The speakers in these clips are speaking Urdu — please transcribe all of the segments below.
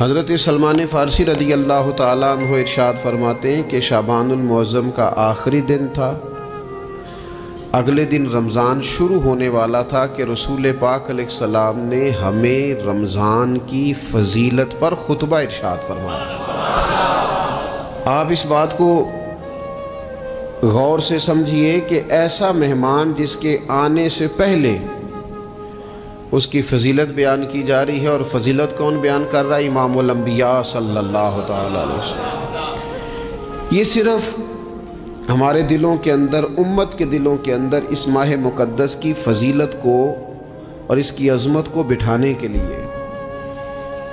حضرت سلمان فارسی رضی اللہ تعالیٰ عنہ ارشاد فرماتے ہیں کہ شعبان المعظم کا آخری دن تھا، اگلے دن رمضان شروع ہونے والا تھا کہ رسول پاک علیہ السلام نے ہمیں رمضان کی فضیلت پر خطبہ ارشاد فرمایا۔ آپ اس بات کو غور سے سمجھیے کہ ایسا مہمان جس کے آنے سے پہلے اس کی فضیلت بیان کی جا رہی ہے، اور فضیلت کون بیان کر رہا ہے؟ امام الانبیاء صلی اللہ تعالی علیہ وسلم۔ یہ صرف ہمارے دلوں کے اندر، امت کے دلوں کے اندر اس ماہ مقدس کی فضیلت کو اور اس کی عظمت کو بٹھانے کے لیے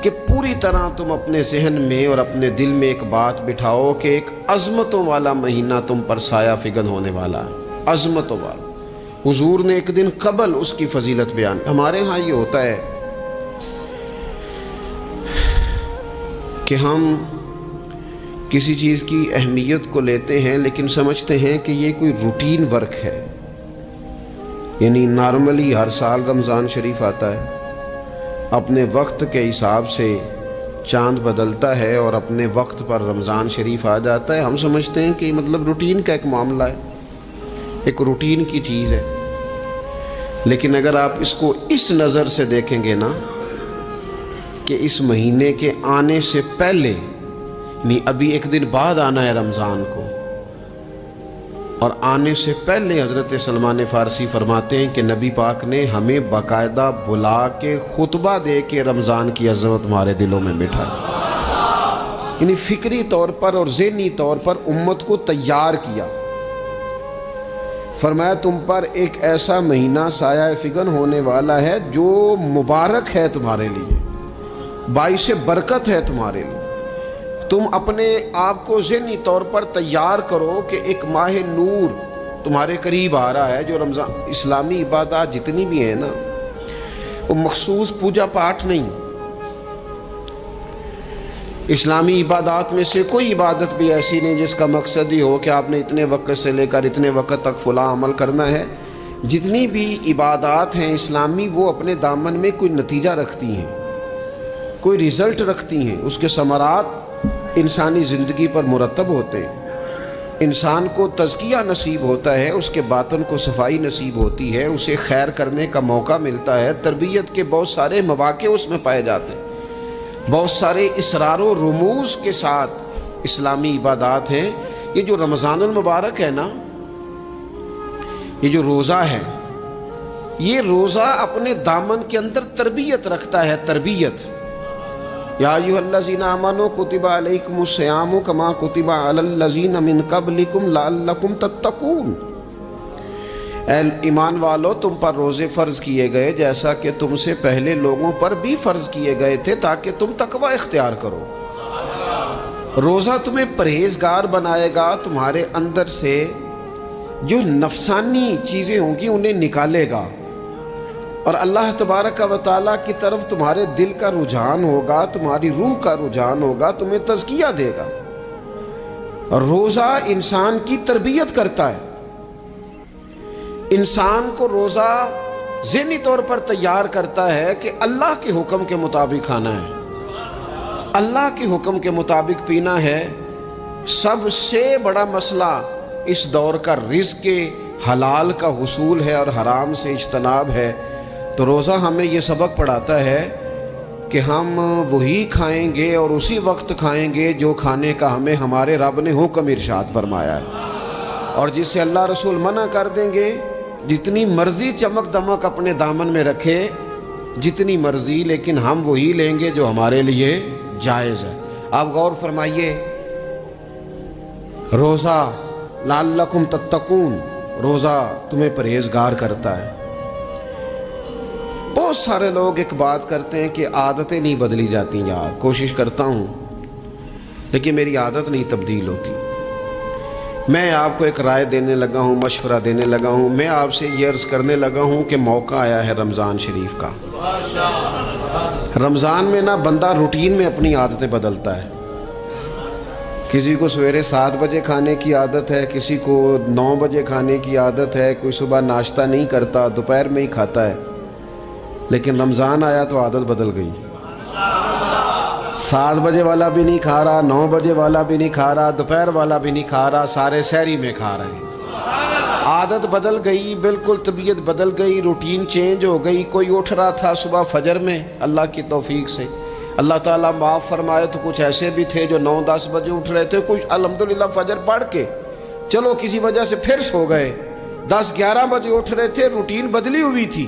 کہ پوری طرح تم اپنے ذہن میں اور اپنے دل میں ایک بات بٹھاؤ کہ ایک عظمتوں والا مہینہ تم پر سایہ فگن ہونے والا ہے، عظمتوں والا۔ حضور نے ایک دن قبل اس کی فضیلت بیان۔ ہمارے ہاں یہ ہوتا ہے کہ ہم کسی چیز کی اہمیت کو لیتے ہیں لیکن سمجھتے ہیں کہ یہ کوئی روٹین ورک ہے، یعنی نارملی ہر سال رمضان شریف آتا ہے، اپنے وقت کے حساب سے چاند بدلتا ہے اور اپنے وقت پر رمضان شریف آ جاتا ہے۔ ہم سمجھتے ہیں کہ مطلب روٹین کا ایک معاملہ ہے، ایک روٹین کی چیز ہے۔ لیکن اگر آپ اس کو اس نظر سے دیکھیں گے نا کہ اس مہینے کے آنے سے پہلے، یعنی ابھی ایک دن بعد آنا ہے رمضان کو، اور آنے سے پہلے حضرت سلمان فارسی فرماتے ہیں کہ نبی پاک نے ہمیں باقاعدہ بلا کے خطبہ دے کے رمضان کی عظمت ہمارے دلوں میں بٹھائی، یعنی فکری طور پر اور ذہنی طور پر امت کو تیار کیا۔ فرمایا تم پر ایک ایسا مہینہ سایہ فگن ہونے والا ہے جو مبارک ہے تمہارے لیے، باعث برکت ہے تمہارے لیے۔ تم اپنے آپ کو ذہنی طور پر تیار کرو کہ ایک ماہ نور تمہارے قریب آ رہا ہے۔ جو رمضان، اسلامی عبادات جتنی بھی ہیں نا، وہ مخصوص پوجا پاٹ نہیں۔ اسلامی عبادات میں سے کوئی عبادت بھی ایسی نہیں جس کا مقصد ہی ہو کہ آپ نے اتنے وقت سے لے کر اتنے وقت تک فلاں عمل کرنا ہے۔ جتنی بھی عبادات ہیں اسلامی، وہ اپنے دامن میں کوئی نتیجہ رکھتی ہیں، کوئی رزلٹ رکھتی ہیں، اس کے ثمرات انسانی زندگی پر مرتب ہوتے ہیں۔ انسان کو تزکیہ نصیب ہوتا ہے، اس کے باطن کو صفائی نصیب ہوتی ہے، اسے خیر کرنے کا موقع ملتا ہے، تربیت کے بہت سارے مواقع اس میں پائے جاتے ہیں، بہت سارے اسرار و رموز کے ساتھ اسلامی عبادات ہیں۔ یہ جو رمضان المبارک ہے نا، یہ جو روزہ ہے، یہ روزہ اپنے دامن کے اندر تربیت رکھتا ہے، تربیت۔ یا ایھا الذین آمنوا کتب علیکم الصیام کما کتب علی الذین من قبلکم لعلکم تتقون۔ اے ایمان والو، تم پر روزے فرض کیے گئے جیسا کہ تم سے پہلے لوگوں پر بھی فرض کیے گئے تھے تاکہ تم تقوی اختیار کرو۔ روزہ تمہیں پرہیزگار بنائے گا، تمہارے اندر سے جو نفسانی چیزیں ہوں گی انہیں نکالے گا، اور اللہ تبارک و تعالیٰ کی طرف تمہارے دل کا رجحان ہوگا، تمہاری روح کا رجحان ہوگا، تمہیں تزکیہ دے گا۔ روزہ انسان کی تربیت کرتا ہے، انسان کو روزہ ذہنی طور پر تیار کرتا ہے کہ اللہ کے حکم کے مطابق کھانا ہے، اللہ کے حکم کے مطابق پینا ہے۔ سب سے بڑا مسئلہ اس دور کا رزق کے حلال کا حصول ہے اور حرام سے اجتناب ہے۔ تو روزہ ہمیں یہ سبق پڑھاتا ہے کہ ہم وہی کھائیں گے اور اسی وقت کھائیں گے جو کھانے کا ہمیں ہمارے رب نے حکم ارشاد فرمایا ہے، اور جس سے اللہ رسول منع کر دیں گے جتنی مرضی چمک دمک اپنے دامن میں رکھے، جتنی مرضی، لیکن ہم وہی لیں گے جو ہمارے لیے جائز ہے۔ آپ غور فرمائیے، روزہ لعلکم تتقون، روزہ تمہیں پرہیزگار کرتا ہے۔ بہت سارے لوگ ایک بات کرتے ہیں کہ عادتیں نہیں بدلی جاتی، یار کوشش کرتا ہوں لیکن میری عادت نہیں تبدیل ہوتی۔ میں آپ کو ایک رائے دینے لگا ہوں، مشورہ دینے لگا ہوں، میں آپ سے یہ عرض کرنے لگا ہوں کہ موقع آیا ہے رمضان شریف کا۔ رمضان میں نا بندہ روٹین میں اپنی عادتیں بدلتا ہے۔ کسی کو سویرے 7 بجے کھانے کی عادت ہے، کسی کو 9 بجے کھانے کی عادت ہے، کوئی صبح ناشتہ نہیں کرتا، دوپہر میں ہی کھاتا ہے۔ لیکن رمضان آیا تو عادت بدل گئی۔ 7 بجے والا بھی نہیں کھا رہا، 9 بجے والا بھی نہیں کھا رہا، دوپہر والا بھی نہیں کھا رہا، سارے سحری میں کھا رہے ہیں۔ عادت بدل گئی، بالکل طبیعت بدل گئی، روٹین چینج ہو گئی۔ کوئی اٹھ رہا تھا صبح فجر میں اللہ کی توفیق سے، اللہ تعالیٰ معاف فرمائے، تو کچھ ایسے بھی تھے جو 9-10 بجے اٹھ رہے تھے، کچھ الحمدللہ فجر پڑھ کے چلو کسی وجہ سے پھر سو گئے، 10-11 بجے اٹھ رہے تھے، روٹین بدلی ہوئی تھی۔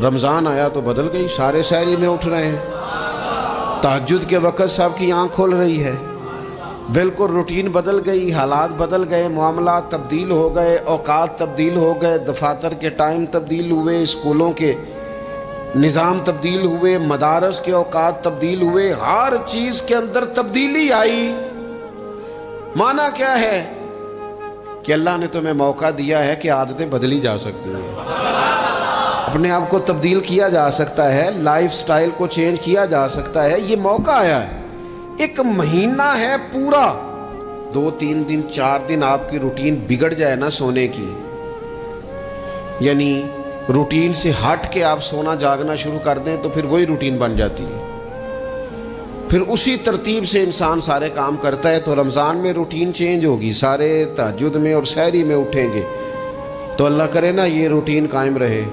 رمضان آیا تو بدل گئی، سارے سحری میں اٹھ رہے ہیں، تہجد کے وقت سب کی آنکھ کھل رہی ہے، بالکل روٹین بدل گئی، حالات بدل گئے، معاملات تبدیل ہو گئے، اوقات تبدیل ہو گئے، دفاتر کے ٹائم تبدیل ہوئے، اسکولوں کے نظام تبدیل ہوئے، مدارس کے اوقات تبدیل ہوئے، ہر چیز کے اندر تبدیلی آئی۔ معنی کیا ہے کہ اللہ نے تمہیں موقع دیا ہے کہ عادتیں بدلی جا سکتی ہیں، اپنے آپ کو تبدیل کیا جا سکتا ہے، لائف سٹائل کو چینج کیا جا سکتا ہے، یہ موقع آیا ہے۔ ایک مہینہ ہے پورا، 2-3 دن 4 دن آپ کی روٹین بگڑ جائے نا سونے کی، یعنی روٹین سے ہٹ کے آپ سونا جاگنا شروع کر دیں تو پھر وہی روٹین بن جاتی ہے، پھر اسی ترتیب سے انسان سارے کام کرتا ہے۔ تو رمضان میں روٹین چینج ہوگی، سارے تہجد میں اور سحری میں اٹھیں گے، تو اللہ کرے نا یہ روٹین قائم رہے۔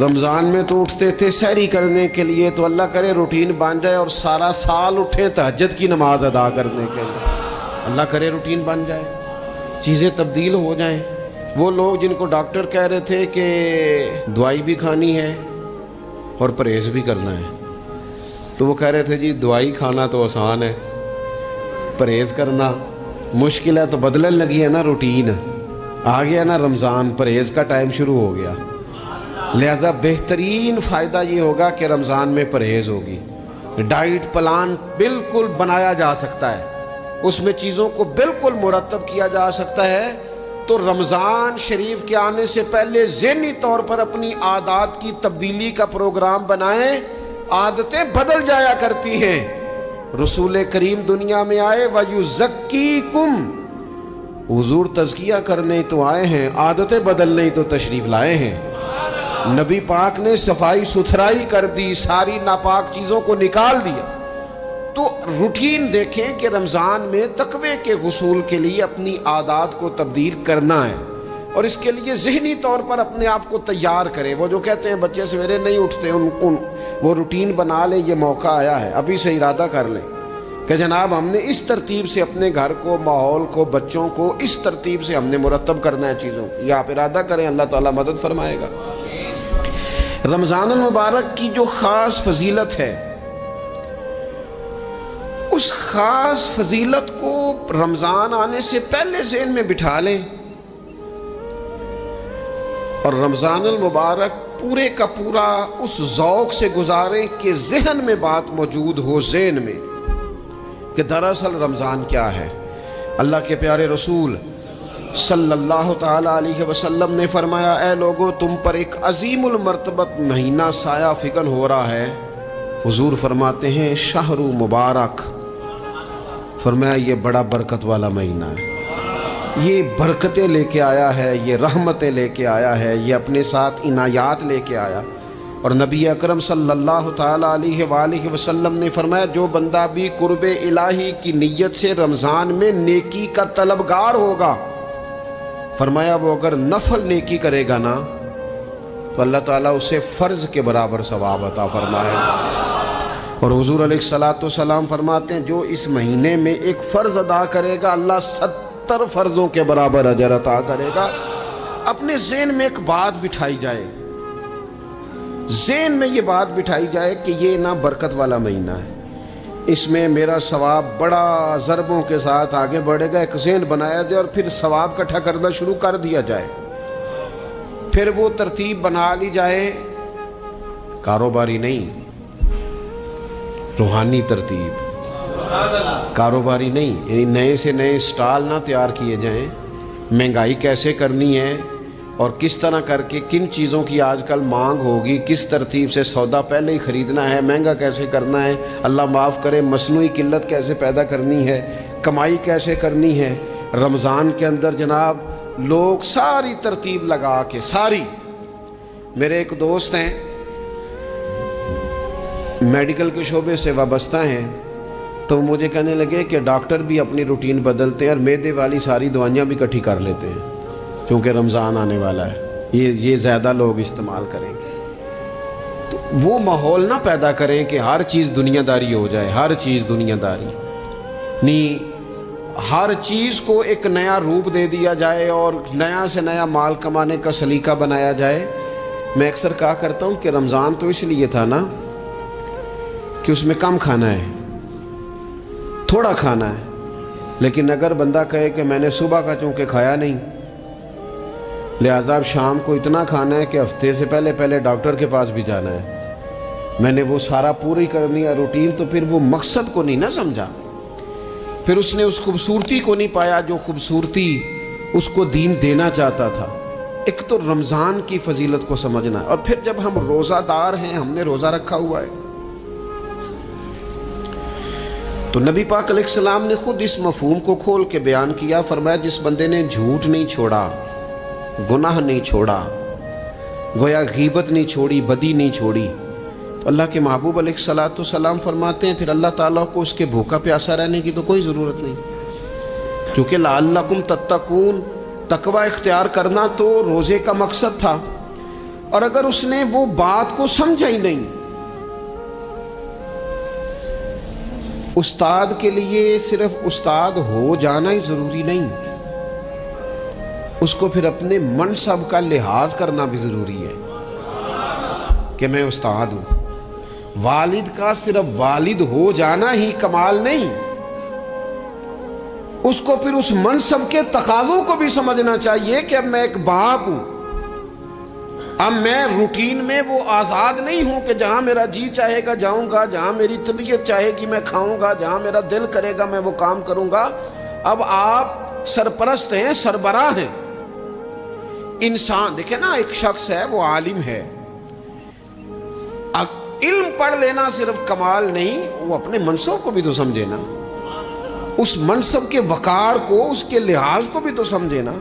رمضان میں تو اٹھتے تھے سحری کرنے کے لیے، تو اللہ کرے روٹین بن جائے اور سارا سال اٹھیں تہجد کی نماز ادا کرنے کے لیے، اللہ کرے روٹین بن جائے، چیزیں تبدیل ہو جائیں۔ وہ لوگ جن کو ڈاکٹر کہہ رہے تھے کہ دوائی بھی کھانی ہے اور پرہیز بھی کرنا ہے، تو وہ کہہ رہے تھے جی دوائی کھانا تو آسان ہے، پرہیز کرنا مشکل ہے، تو بدلنے لگی ہے نا روٹین، آ گیا نا رمضان، پرہیز کا ٹائم شروع ہو گیا، لہذا بہترین فائدہ یہ ہوگا کہ رمضان میں پرہیز ہوگی، ڈائٹ پلان بالکل بنایا جا سکتا ہے، اس میں چیزوں کو بالکل مرتب کیا جا سکتا ہے۔ تو رمضان شریف کے آنے سے پہلے ذہنی طور پر اپنی عادات کی تبدیلی کا پروگرام بنائیں، عادتیں بدل جایا کرتی ہیں۔ رسول کریم دنیا میں آئے وَيُزَكِّيكُمْ، حضور تزکیہ کرنے تو آئے ہیں، عادتیں بدلنے تو تشریف لائے ہیں۔ نبی پاک نے صفائی ستھرائی کر دی، ساری ناپاک چیزوں کو نکال دیا۔ تو روٹین دیکھیں کہ رمضان میں تقوی کے حصول کے لیے اپنی عادات کو تبدیل کرنا ہے، اور اس کے لیے ذہنی طور پر اپنے آپ کو تیار کریں۔ وہ جو کہتے ہیں بچے سویرے نہیں اٹھتے، وہ روٹین بنا لیں، یہ موقع آیا ہے، ابھی سے ارادہ کر لیں کہ جناب ہم نے اس ترتیب سے اپنے گھر کو، ماحول کو، بچوں کو اس ترتیب سے ہم نے مرتب کرنا ہے چیزوں کو، یہ آپ ارادہ کریں، اللہ تعالیٰ مدد فرمائے گا۔ رمضان المبارک کی جو خاص فضیلت ہے، اس خاص فضیلت کو رمضان آنے سے پہلے ذہن میں بٹھا لیں، اور رمضان المبارک پورے کا پورا اس ذوق سے گزاریں کہ ذہن میں بات موجود ہو، ذہن میں کہ دراصل رمضان کیا ہے۔ اللہ کے پیارے رسول صلی اللہ تعالیٰ علیہ وسلم نے فرمایا، اے لوگو تم پر ایک عظیم المرتبت مہینہ سایہ فکن ہو رہا ہے۔ حضور فرماتے ہیں شہر مبارک، فرمایا یہ بڑا برکت والا مہینہ ہے، یہ برکتیں لے کے آیا ہے، یہ رحمتیں لے کے آیا ہے، یہ اپنے ساتھ عنایات لے کے آیا۔ اور نبی اکرم صلی اللہ تعالیٰ علیہ وآلہ وسلم نے فرمایا جو بندہ بھی قرب الہی کی نیت سے رمضان میں نیکی کا طلبگار ہوگا، فرمایا وہ اگر نفل نیکی کرے گا نا تو اللہ تعالیٰ اسے فرض کے برابر ثواب عطا فرمائے گا۔ اور حضور علیہ الصلوۃ والسلام فرماتے ہیں جو اس مہینے میں ایک فرض ادا کرے گا اللہ 70 فرضوں کے برابر اجر عطا کرے گا۔ اپنے ذہن میں ایک بات بٹھائی جائے، ذہن میں یہ بات بٹھائی جائے کہ یہ نا برکت والا مہینہ ہے، اس میں میرا ثواب بڑا ضربوں کے ساتھ آگے بڑھے گا، ایک ذہن بنایا جائے اور پھر ثواب اکٹھا کرنا شروع کر دیا جائے، پھر وہ ترتیب بنا لی جائے، کاروباری نہیں، روحانی ترتیب، کاروباری نہیں، یعنی نئے سے نئے سٹال نہ تیار کیے جائیں، مہنگائی کیسے کرنی ہے اور کس طرح کر کے کن چیزوں کی آج کل مانگ ہوگی، کس ترتیب سے سودا پہلے ہی خریدنا ہے، مہنگا کیسے کرنا ہے، اللہ معاف کرے مصنوعی قلت کیسے پیدا کرنی ہے، کمائی کیسے کرنی ہے۔ رمضان کے اندر جناب لوگ ساری ترتیب لگا کے، ساری، میرے ایک دوست ہیں میڈیکل کے شعبے سے وابستہ ہیں، تو مجھے کہنے لگے کہ ڈاکٹر بھی اپنی روٹین بدلتے ہیں اور معدے والی ساری دوائیاں بھی اکٹھی کر لیتے ہیں کیونکہ رمضان آنے والا ہے، یہ زیادہ لوگ استعمال کریں گے۔ تو وہ ماحول نہ پیدا کریں کہ ہر چیز دنیا داری ہو جائے، ہر چیز دنیا داری نہیں، ہر چیز کو ایک نیا روپ دے دیا جائے اور نیا سے نیا مال کمانے کا سلیقہ بنایا جائے۔ میں اکثر کہا کرتا ہوں کہ رمضان تو اس لیے تھا نا کہ اس میں کم کھانا ہے، تھوڑا کھانا ہے، لیکن اگر بندہ کہے کہ میں نے صبح کا چونکہ کھایا نہیں لہذا اب شام کو اتنا کھانا ہے کہ ہفتے سے پہلے ڈاکٹر کے پاس بھی جانا ہے، میں نے وہ سارا پوری کرنی ہے روٹین، تو پھر وہ مقصد کو نہیں نہ سمجھا، پھر اس نے اس خوبصورتی کو نہیں پایا جو خوبصورتی اس کو دین دینا چاہتا تھا۔ ایک تو رمضان کی فضیلت کو سمجھنا ہے، اور پھر جب ہم روزہ دار ہیں، ہم نے روزہ رکھا ہوا ہے، تو نبی پاک علیہ السلام نے خود اس مفہوم کو کھول کے بیان کیا، فرمایا جس بندے نے جھوٹ نہیں چھوڑا، گناہ نہیں چھوڑا، گویا غیبت نہیں چھوڑی، بدی نہیں چھوڑی، تو اللہ کے محبوب علیہ السلام فرماتے ہیں پھر اللہ تعالیٰ کو اس کے بھوکا پیاسا رہنے کی تو کوئی ضرورت نہیں، کیونکہ لعلکم تتقون، تقوی اختیار کرنا تو روزے کا مقصد تھا، اور اگر اس نے وہ بات کو سمجھا ہی نہیں، استاد کے لیے صرف استاد ہو جانا ہی ضروری نہیں، اس کو پھر اپنے منصب کا لحاظ کرنا بھی ضروری ہے کہ میں استاد ہوں۔ والد کا صرف والد ہو جانا ہی کمال نہیں، اس کو پھر اس منصب کے تقاضوں کو بھی سمجھنا چاہیے کہ اب میں ایک باپ ہوں، اب میں روٹین میں وہ آزاد نہیں ہوں کہ جہاں میرا جی چاہے گا جاؤں گا، جہاں میری طبیعت چاہے گی میں کھاؤں گا، جہاں میرا دل کرے گا میں وہ کام کروں گا۔ اب آپ سرپرست ہیں، سربراہ ہیں۔ انسان دیکھیں نا، ایک شخص ہے وہ عالم ہے، علم پڑھ لینا صرف کمال نہیں، وہ اپنے منصب کو بھی تو سمجھے نا، اس منصب کے وقار کو، اس کے لحاظ کو بھی تو سمجھے نا۔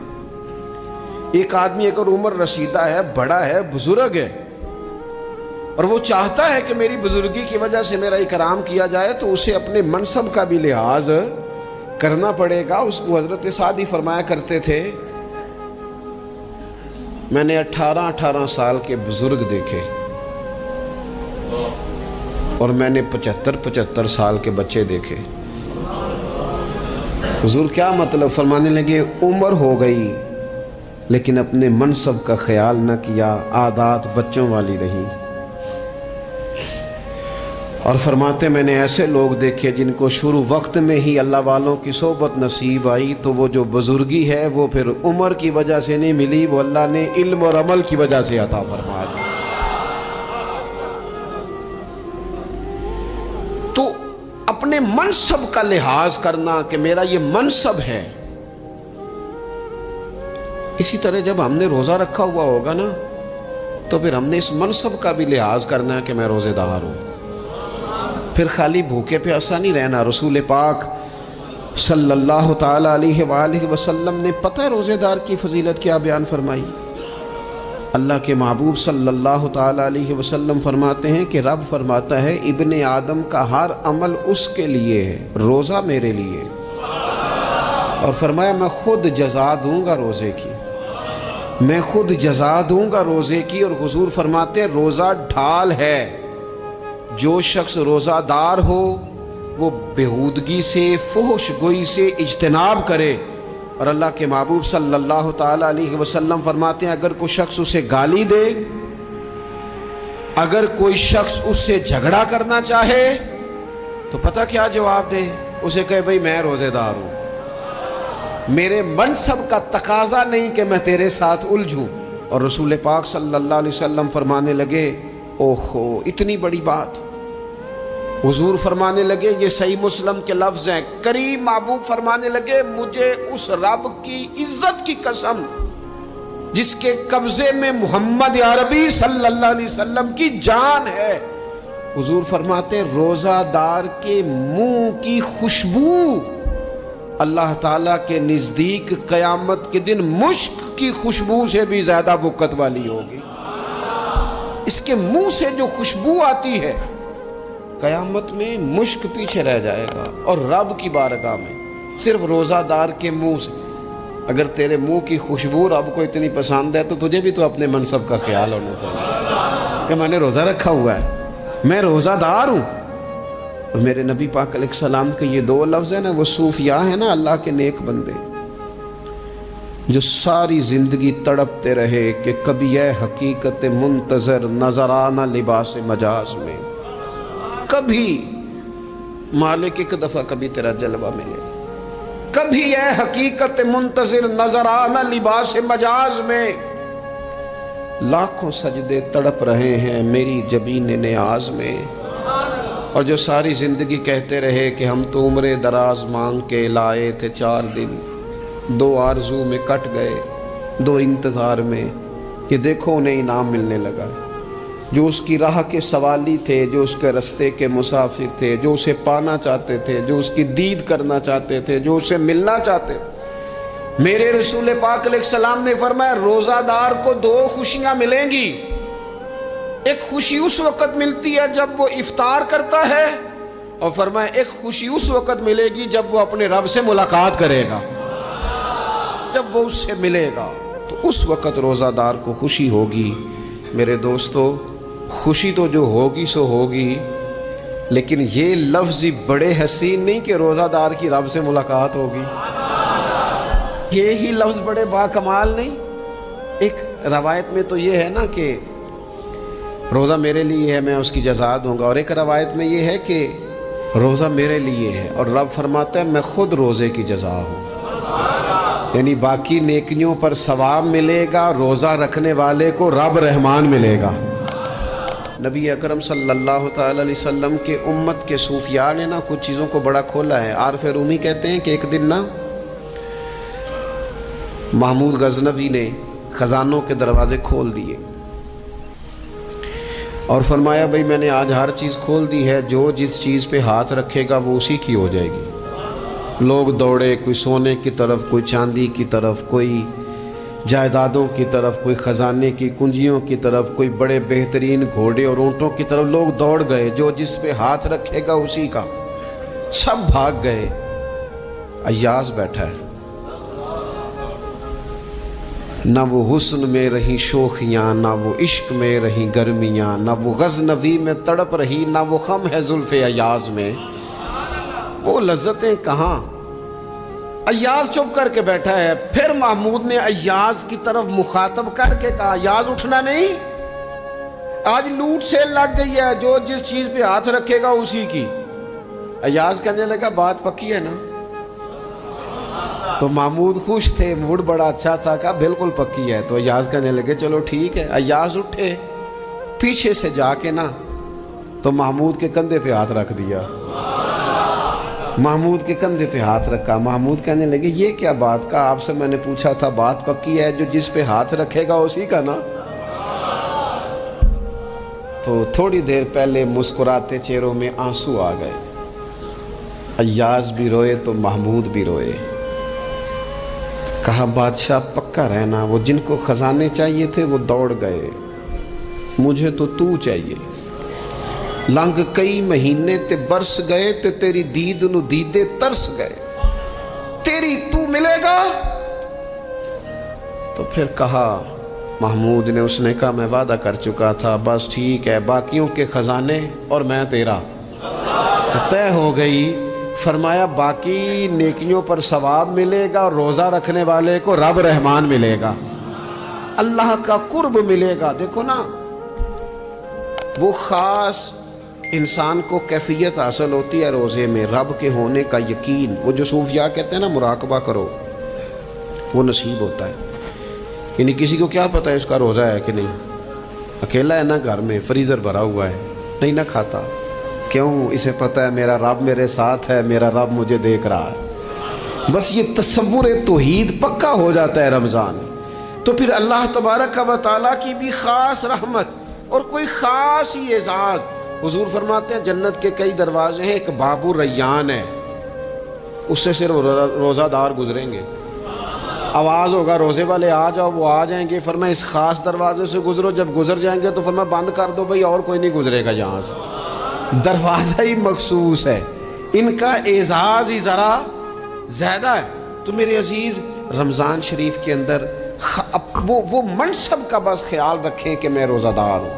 ایک آدمی اگر عمر رسیدہ ہے، بڑا ہے، بزرگ ہے، اور وہ چاہتا ہے کہ میری بزرگی کی وجہ سے میرا اکرام کیا جائے، تو اسے اپنے منصب کا بھی لحاظ کرنا پڑے گا۔ اس کو حضرت سعدی فرمایا کرتے تھے میں نے 18 سال کے بزرگ دیکھے اور میں نے 75 سال کے بچے دیکھے۔ حضور کیا مطلب؟ فرمانے لگے عمر ہو گئی لیکن اپنے منصب کا خیال نہ کیا، عادات بچوں والی رہی۔ اور فرماتے میں نے ایسے لوگ دیکھے جن کو شروع وقت میں ہی اللہ والوں کی صحبت نصیب آئی، تو وہ جو بزرگی ہے وہ پھر عمر کی وجہ سے نہیں ملی، وہ اللہ نے علم اور عمل کی وجہ سے عطا فرما دی۔ تو اپنے منصب کا لحاظ کرنا کہ میرا یہ منصب ہے۔ اسی طرح جب ہم نے روزہ رکھا ہوا ہوگا نا، تو پھر ہم نے اس منصب کا بھی لحاظ کرنا ہے کہ میں روزے دار ہوں، پھر خالی بھوکے پیاسا نہیں رہنا۔ رسول پاک صلی اللہ تعالی علیہ وآلہ وسلم نے پتہ ہے روزے دار کی فضیلت کیا بیان فرمائی؟ اللہ کے محبوب صلی اللہ تعالی علیہ وسلم فرماتے ہیں کہ رب فرماتا ہے ابن آدم کا ہر عمل اس کے لیے ہے، روزہ میرے لیے، اور فرمایا میں خود جزا دوں گا روزے کی، میں خود جزا دوں گا روزے کی۔ اور حضور فرماتے ہیں روزہ ڈھال ہے، جو شخص روزہ دار ہو وہ بیہودگی سے، فحش گوئی سے اجتناب کرے۔ اور اللہ کے محبوب صلی اللہ تعالی علیہ وسلم فرماتے ہیں اگر کوئی شخص اسے گالی دے، اگر کوئی شخص اس سے جھگڑا کرنا چاہے تو پتہ کیا جواب دے؟ اسے کہے بھئی میں روزے دار ہوں، میرے منصب کا تقاضا نہیں کہ میں تیرے ساتھ الجھوں۔ اور رسول پاک صلی اللہ علیہ وسلم فرمانے لگے اوہو اتنی بڑی بات۔ حضور فرمانے لگے، یہ صحیح مسلم کے لفظ ہیں، کریم محبوب فرمانے لگے مجھے اس رب کی عزت کی قسم جس کے قبضے میں محمد عربی صلی اللہ علیہ وسلم کی جان ہے، حضور فرماتے ہیں روزہ دار کے منہ کی خوشبو اللہ تعالیٰ کے نزدیک قیامت کے دن مشک کی خوشبو سے بھی زیادہ وقت والی ہوگی۔ اس کے منہ سے جو خوشبو آتی ہے قیامت میں مشک پیچھے رہ جائے گا، اور رب کی بارگاہ میں صرف روزہ دار کے منہ سے، اگر تیرے منہ کی خوشبو رب کو اتنی پسند ہے تو تجھے بھی تو اپنے منصب کا خیال ہونا چاہیے کہ میں نے روزہ رکھا ہوا ہے، میں روزہ دار ہوں۔ اور میرے نبی پاک علیہ السلام کے یہ دو لفظ ہیں نا، وہ صوفیاء ہیں نا، اللہ کے نیک بندے جو ساری زندگی تڑپتے رہے کہ کبھی اے حقیقت منتظر نظر آنا لباس مجاز میں، کبھی مالک ایک دفعہ کبھی تیرا جلوہ ملے، کبھی اے حقیقت منتظر نظر آنا لباس مجاز میں۔ لاکھوں سجدے تڑپ رہے ہیں میری جبین نیاز میں، اور جو ساری زندگی کہتے رہے کہ ہم تو عمر دراز مانگ کے لائے تھے 4 دن، 2 آرزو میں کٹ گئے، 2 انتظار میں، یہ دیکھو انہیں انعام ملنے لگا۔ جو اس کی راہ کے سوالی تھے، جو اس کے رستے کے مسافر تھے، جو اسے پانا چاہتے تھے، جو اس کی دید کرنا چاہتے تھے، جو اسے ملنا چاہتے تھے، میرے رسول پاک علیہ السلام نے فرمایا روزہ دار کو 2 خوشیاں ملیں گی۔ ایک خوشی اس وقت ملتی ہے جب وہ افطار کرتا ہے، اور فرمایا ایک خوشی اس وقت ملے گی جب وہ اپنے رب سے ملاقات کرے گا، جب وہ اس سے ملے گا تو اس وقت روزہ دار کو خوشی ہوگی۔ میرے دوستو، خوشی تو جو ہوگی سو ہوگی، لیکن یہ لفظ بڑے حسین نہیں کہ روزہ دار کی رب سے ملاقات ہوگی، یہی لفظ بڑے باکمال نہیں۔ ایک روایت میں تو یہ ہے نا کہ روزہ میرے لیے ہے، میں اس کی جزا دوں گا، اور ایک روایت میں یہ ہے کہ روزہ میرے لیے ہے اور رب فرماتا ہے میں خود روزے کی جزا ہوں، یعنی باقی نیکیوں پر ثواب ملے گا، روزہ رکھنے والے کو رب رحمان ملے گا۔ نبی اکرم صلی اللہ تعالی علیہ وسلم کے امت کے صوفیاء نے نا کچھ چیزوں کو بڑا کھولا ہے۔ عارف رومی کہتے ہیں کہ ایک دن نا محمود غزنوی نے خزانوں کے دروازے کھول دیے اور فرمایا بھئی میں نے آج ہر چیز کھول دی ہے، جو جس چیز پہ ہاتھ رکھے گا وہ اسی کی ہو جائے گی۔ لوگ دوڑے، کوئی سونے کی طرف، کوئی چاندی کی طرف، کوئی جائیدادوں کی طرف، کوئی خزانے کی کنجیوں کی طرف، کوئی بڑے بہترین گھوڑے اور اونٹوں کی طرف لوگ دوڑ گئے، جو جس پہ ہاتھ رکھے گا اسی کا۔ سب بھاگ گئے، ایاز بیٹھا ہے، نہ وہ حسن میں رہی شوخیاں، نہ وہ عشق میں رہی گرمیاں، نہ وہ غزنوی میں تڑپ رہی، نہ وہ خم ہے زلف ایاز میں، وہ لذتیں کہاں۔ ایاز چپ کر کے بیٹھا ہے۔ پھر محمود نے ایاز کی طرف مخاطب کر کے کہا ایاز اٹھنا نہیں، آج لوٹ سیل لگ گئی ہے، جو جس چیز پہ ہاتھ رکھے گا اسی کی۔ ایاز کہنے لگا بات پکی ہے نا؟ تو محمود خوش تھے، موڈ بڑا اچھا تھا، کہا بالکل پکی ہے۔ تو ایاز کہنے لگے چلو ٹھیک ہے۔ ایاز اٹھے، پیچھے سے جا کے نا تو محمود کے کندھے پہ ہاتھ رکھ دیا، محمود کے کندھے پہ ہاتھ رکھا۔ محمود کہنے لگے یہ کیا بات کا، آپ سے میں نے پوچھا تھا بات پکی ہے، جو جس پہ ہاتھ رکھے گا اسی کا نا۔ تو تھوڑی دیر پہلے مسکراتے چہروں میں آنسو آ گئے، ایاز بھی روئے تو محمود بھی روئے۔ کہا بادشاہ پکا رہنا، وہ جن کو خزانے چاہیے تھے وہ دوڑ گئے، مجھے تو چاہیے۔ لنگ کئی مہینے تے برس گئے تے تیری دید نو دیدے ترس گئے، تیری تو ملے گا۔ تو پھر کہا محمود نے، اس نے کہا میں وعدہ کر چکا تھا، بس ٹھیک ہے، باقیوں کے خزانے اور میں تیرا طے ہو گئی۔ فرمایا باقی نیکیوں پر ثواب ملے گا، اور روزہ رکھنے والے کو رب رحمان ملے گا، اللہ کا قرب ملے گا۔ دیکھو نا، وہ خاص انسان کو کیفیت حاصل ہوتی ہے روزے میں، رب کے ہونے کا یقین۔ وہ جو صوفیاء کہتے ہیں نا مراقبہ کرو، وہ نصیب ہوتا ہے۔ یعنی کسی کو کیا پتہ ہے اس کا روزہ ہے کہ نہیں، اکیلا ہے نا گھر میں، فریزر بھرا ہوا ہے، نہیں نہ کھاتا، کیوں؟ اسے پتہ ہے میرا رب میرے ساتھ ہے، میرا رب مجھے دیکھ رہا ہے۔ بس یہ تصور توحید پکا ہو جاتا ہے رمضان، تو پھر اللہ تبارک و تعالیٰ کی بھی خاص رحمت اور کوئی خاص ہی اعزاز۔ حضور فرماتے ہیں جنت کے کئی دروازے ہیں، ایک باب الریان ہے، اس سے صرف روزہ دار گزریں گے۔ آواز ہوگا روزے والے آ جاؤ، وہ آ جائیں گے، فرمایا اس خاص دروازے سے گزرو، جب گزر جائیں گے تو فرمایا بند کر دو بھئی، اور کوئی نہیں گزرے گا یہاں سے۔ دروازہ ہی مخصوص ہے، ان کا اعزاز ہی ذرا زیادہ ہے۔ تو میرے عزیز، رمضان شریف کے اندر وہ منصب کا بس خیال رکھیں کہ میں روزہ دار ہوں،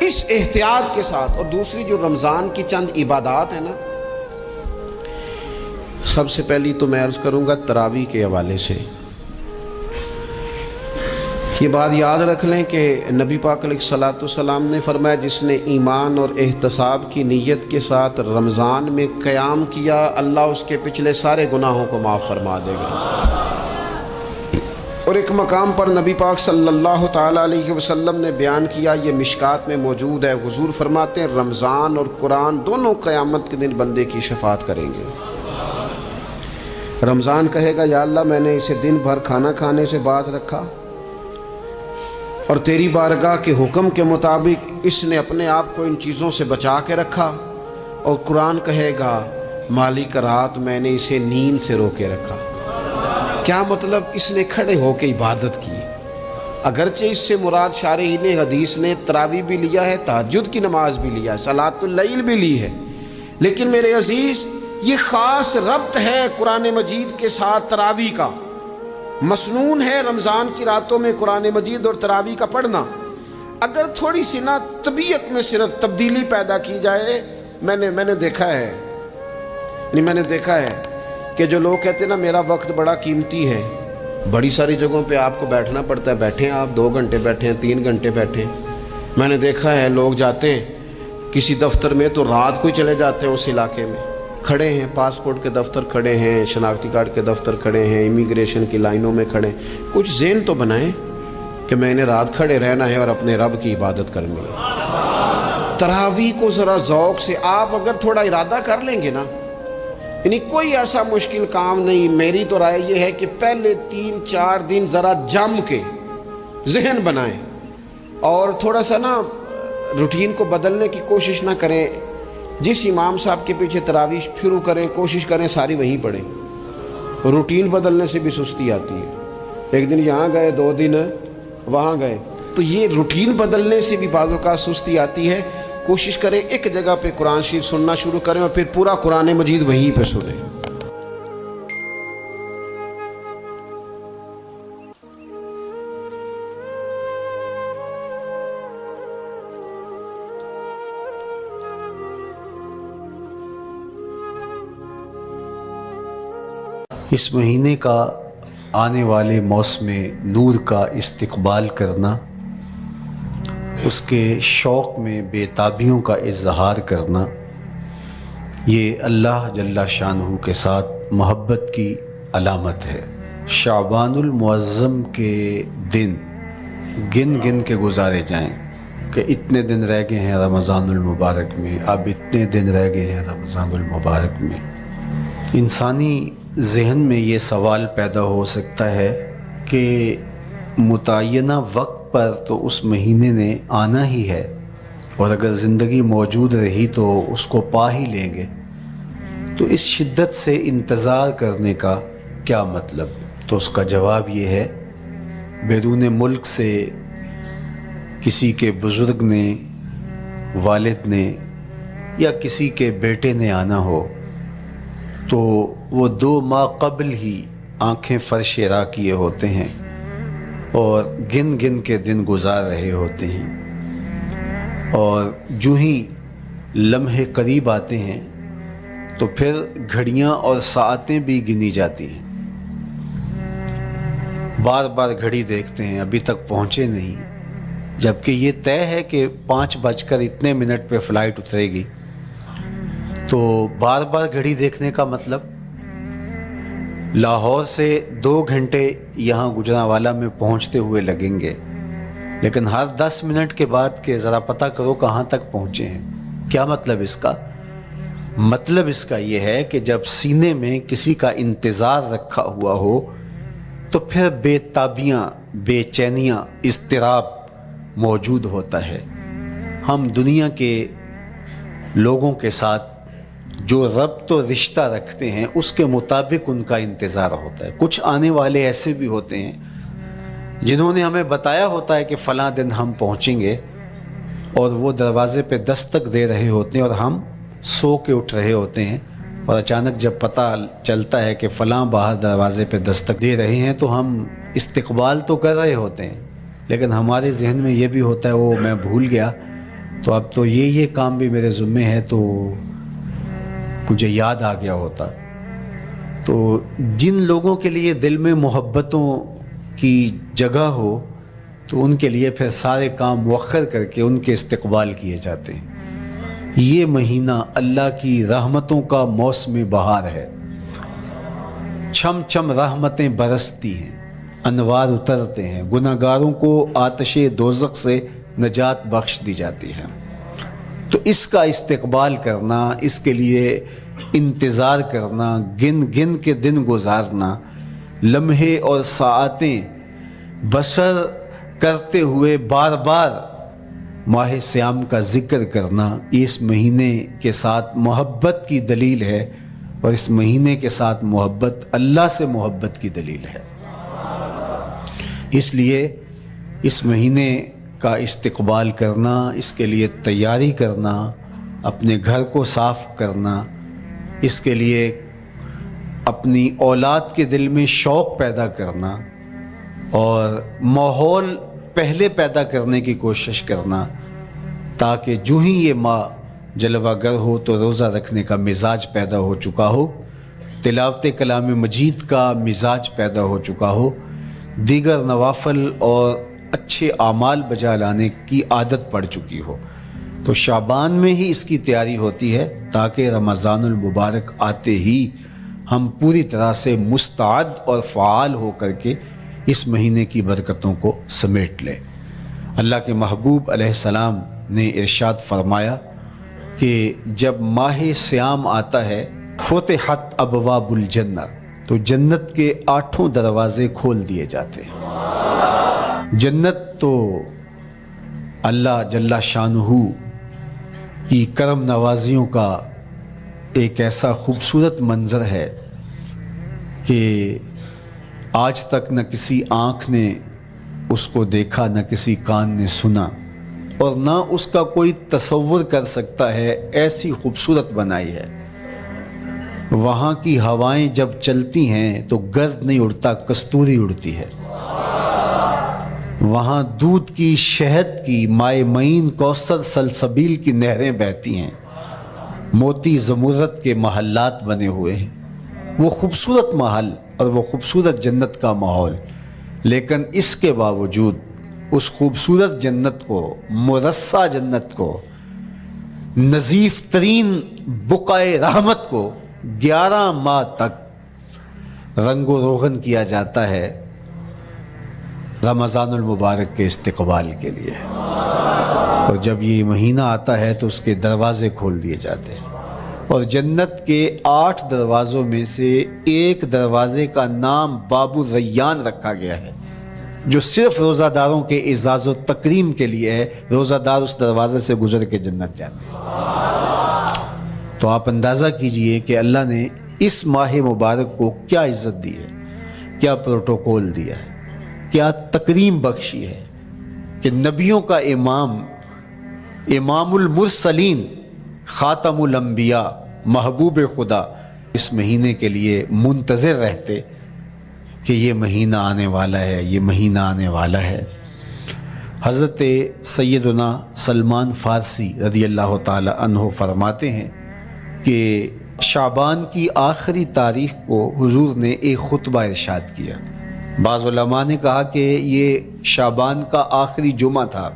اس احتیاط کے ساتھ۔ اور دوسری جو رمضان کی چند عبادات ہیں نا، سب سے پہلی تو میں عرض کروں گا تراویح کے حوالے سے یہ بات یاد رکھ لیں کہ نبی پاک علیہ الصلوۃ والسلام نے فرمایا جس نے ایمان اور احتساب کی نیت کے ساتھ رمضان میں قیام کیا، اللہ اس کے پچھلے سارے گناہوں کو معاف فرما دے گا۔ اور ایک مقام پر نبی پاک صلی اللہ تعالیٰ علیہ وسلم نے بیان کیا، یہ مشکات میں موجود ہے، حضور فرماتے ہیں رمضان اور قرآن دونوں قیامت کے دن بندے کی شفاعت کریں گے۔ رمضان کہے گا یا اللہ میں نے اسے دن بھر کھانا کھانے سے باز رکھا اور تیری بارگاہ کے حکم کے مطابق اس نے اپنے آپ کو ان چیزوں سے بچا کے رکھا۔ اور قرآن کہے گا مالک رات میں نے اسے نیند سے روکے رکھا۔ کیا مطلب؟ اس نے کھڑے ہو کے عبادت کی، اگرچہ اس سے مراد شارحین حدیث نے تراویح بھی لیا ہے، تہجد کی نماز بھی لیا ہے، صلاۃ اللیل بھی لی ہے، لیکن میرے عزیز یہ خاص ربط ہے قرآن مجید کے ساتھ تراویح کا۔ مسنون ہے رمضان کی راتوں میں قرآن مجید اور تراویح کا پڑھنا۔ اگر تھوڑی سی نا طبیعت میں صرف تبدیلی پیدا کی جائے، میں نے دیکھا ہے کہ جو لوگ کہتے ہیں نا میرا وقت بڑا قیمتی ہے، بڑی ساری جگہوں پہ آپ کو بیٹھنا پڑتا ہے، بیٹھیں آپ 2 گھنٹے بیٹھیں، 3 گھنٹے بیٹھیں۔ میں نے دیکھا ہے لوگ جاتے ہیں کسی دفتر میں تو رات کو ہی چلے جاتے ہیں، اس علاقے میں کھڑے ہیں، پاسپورٹ کے دفتر کھڑے ہیں، شناختی کارڈ کے دفتر کھڑے ہیں، امیگریشن کی لائنوں میں کھڑے ہیں۔ کچھ ذہن تو بنائیں کہ میں نے رات کھڑے رہنا ہے اور اپنے رب کی عبادت کرنی ہے۔ تراویح کو ذرا ذوق سے آپ اگر تھوڑا ارادہ کر لیں گے نا، یعنی کوئی ایسا مشکل کام نہیں۔ میری تو رائے یہ ہے کہ پہلے 3-4 دن ذرا جم کے ذہن بنائیں اور تھوڑا سا نا روٹین کو بدلنے کی کوشش نہ کریں۔ جس امام صاحب کے پیچھے تراویح شروع کریں، کوشش کریں ساری وہیں پڑھیں۔ روٹین بدلنے سے بھی سستی آتی ہے، ایک دن یہاں گئے 2 دن وہاں گئے، تو یہ روٹین بدلنے سے بھی بعض اوقات سستی آتی ہے۔ کوشش کریں ایک جگہ پہ قرآن شریف سننا شروع کریں اور پھر پورا قرآن مجید وہیں پہ سنیں۔ اس مہینے کا آنے والے موسم نور کا استقبال کرنا، اس کے شوق میں بے تابیوں کا اظہار کرنا، یہ اللہ جل شانہ کے ساتھ محبت کی علامت ہے۔ شعبان المعظم کے دن گن گن کے گزارے جائیں کہ اتنے دن رہ گئے ہیں رمضان المبارک میں، اب اتنے دن رہ گئے ہیں رمضان المبارک میں۔ انسانی ذہن میں یہ سوال پیدا ہو سکتا ہے کہ متعینہ وقت پر تو اس مہینے نے آنا ہی ہے، اور اگر زندگی موجود رہی تو اس کو پا ہی لیں گے، تو اس شدت سے انتظار کرنے کا کیا مطلب؟ تو اس کا جواب یہ ہے، بیرون ملک سے کسی کے بزرگ نے، والد نے یا کسی کے بیٹے نے آنا ہو تو وہ 2 ماہ قبل ہی آنکھیں فرش راہ کیے ہوتے ہیں اور گن گن کے دن گزار رہے ہوتے ہیں، اور جو ہی لمحے قریب آتے ہیں تو پھر گھڑیاں اور ساعتیں بھی گنی جاتی ہیں۔ بار بار گھڑی دیکھتے ہیں، ابھی تک پہنچے نہیں، جبکہ یہ طے ہے کہ 5:02 پہ فلائٹ اترے گی۔ تو بار بار گھڑی دیکھنے کا مطلب لاہور سے 2 گھنٹے یہاں گجرانوالہ میں پہنچتے ہوئے لگیں گے، لیکن ہر 10 منٹ کے بعد کہ ذرا پتہ کرو کہاں تک پہنچے ہیں۔ کیا مطلب اس کا؟ مطلب اس کا یہ ہے کہ جب سینے میں کسی کا انتظار رکھا ہوا ہو تو پھر بے تابیاں، بے چینیاں، اضطراب موجود ہوتا ہے۔ ہم دنیا کے لوگوں کے ساتھ جو ربط و رشتہ رکھتے ہیں اس کے مطابق ان کا انتظار ہوتا ہے۔ کچھ آنے والے ایسے بھی ہوتے ہیں جنہوں نے ہمیں بتایا ہوتا ہے کہ فلاں دن ہم پہنچیں گے، اور وہ دروازے پہ دستک دے رہے ہوتے ہیں اور ہم سو کے اٹھ رہے ہوتے ہیں، اور اچانک جب پتہ چلتا ہے کہ فلاں باہر دروازے پہ دستک دے رہے ہیں تو ہم استقبال تو کر رہے ہوتے ہیں، لیکن ہمارے ذہن میں یہ بھی ہوتا ہے وہ میں بھول گیا، تو اب تو یہ کام بھی میرے ذمے ہے، تو مجھے یاد آ گیا ہوتا۔ تو جن لوگوں کے لیے دل میں محبتوں کی جگہ ہو تو ان کے لیے پھر سارے کام مؤخر کر کے ان کے استقبال کیے جاتے ہیں۔ یہ مہینہ اللہ کی رحمتوں کا موسم بہار ہے، چھم چھم رحمتیں برستی ہیں، انوار اترتے ہیں، گناہگاروں کو آتش دوزخ سے نجات بخش دی جاتی ہے۔ تو اس کا استقبال کرنا، اس کے لیے انتظار کرنا، گن گن کے دن گزارنا، لمحے اور ساعتیں بسر کرتے ہوئے بار بار ماہ سیام کا ذکر کرنا، اس مہینے کے ساتھ محبت کی دلیل ہے، اور اس مہینے کے ساتھ محبت اللہ سے محبت کی دلیل ہے۔ اس لیے اس مہینے کا استقبال کرنا، اس کے لیے تیاری کرنا، اپنے گھر کو صاف کرنا، اس کے لیے اپنی اولاد کے دل میں شوق پیدا کرنا اور ماحول پہلے پیدا کرنے کی کوشش کرنا، تاکہ جو ہی یہ ماہ جلوہ گر ہو تو روزہ رکھنے کا مزاج پیدا ہو چکا ہو، تلاوت کلام مجید کا مزاج پیدا ہو چکا ہو، دیگر نوافل اور اچھے اعمال بجا لانے کی عادت پڑ چکی ہو۔ تو شعبان میں ہی اس کی تیاری ہوتی ہے تاکہ رمضان المبارک آتے ہی ہم پوری طرح سے مستعد اور فعال ہو کر کے اس مہینے کی برکتوں کو سمیٹ لیں۔ اللہ کے محبوب علیہ السلام نے ارشاد فرمایا کہ جب ماہ سیام آتا ہے فتحت ابواب الجنہ، تو جنت کے 8 دروازے کھول دیے جاتے ہیں۔ جنت تو اللہ جل شانہ کی کرم نوازیوں کا ایک ایسا خوبصورت منظر ہے کہ آج تک نہ کسی آنکھ نے اس کو دیکھا، نہ کسی کان نے سنا، اور نہ اس کا کوئی تصور کر سکتا ہے، ایسی خوبصورت بنائی ہے۔ وہاں کی ہوائیں جب چلتی ہیں تو گرد نہیں اڑتا، کستوری اڑتی ہے۔ وہاں دودھ کی، شہد کی، مائع معین، کوثر، سلسبیل کی نہریں بہتی ہیں، موتی زمرد کے محلات بنے ہوئے ہیں۔ وہ خوبصورت محل اور وہ خوبصورت جنت کا ماحول، لیکن اس کے باوجود اس خوبصورت جنت کو، مرصع جنت کو، نظیف ترین بقعۂ رحمت کو 11 ماہ تک رنگ و روغن کیا جاتا ہے رمضان المبارک کے استقبال کے لیے، اور جب یہ مہینہ آتا ہے تو اس کے دروازے کھول دیے جاتے ہیں، اور جنت کے 8 دروازوں میں سے ایک دروازے کا نام باب الریان رکھا گیا ہے، جو صرف روزہ داروں کے اعزاز و تکریم کے لیے ہے۔ روزہ دار اس دروازے سے گزر کے جنت جاتے ہیں۔ تو آپ اندازہ کیجئے کہ اللہ نے اس ماہ مبارک کو کیا عزت دی ہے، کیا پروٹوکول دیا ہے، کیا تکریم بخشی ہے کہ نبیوں کا امام، امام المرسلین، خاتم الانبیاء، محبوب خدا اس مہینے کے لیے منتظر رہتے کہ یہ مہینہ آنے والا ہے، یہ مہینہ آنے والا ہے۔ حضرت سیدنا سلمان فارسی رضی اللہ تعالی عنہ فرماتے ہیں کہ شعبان کی آخری تاریخ کو حضور نے ایک خطبہ ارشاد کیا۔ بعض علماء نے کہا کہ یہ شعبان کا آخری جمعہ تھا،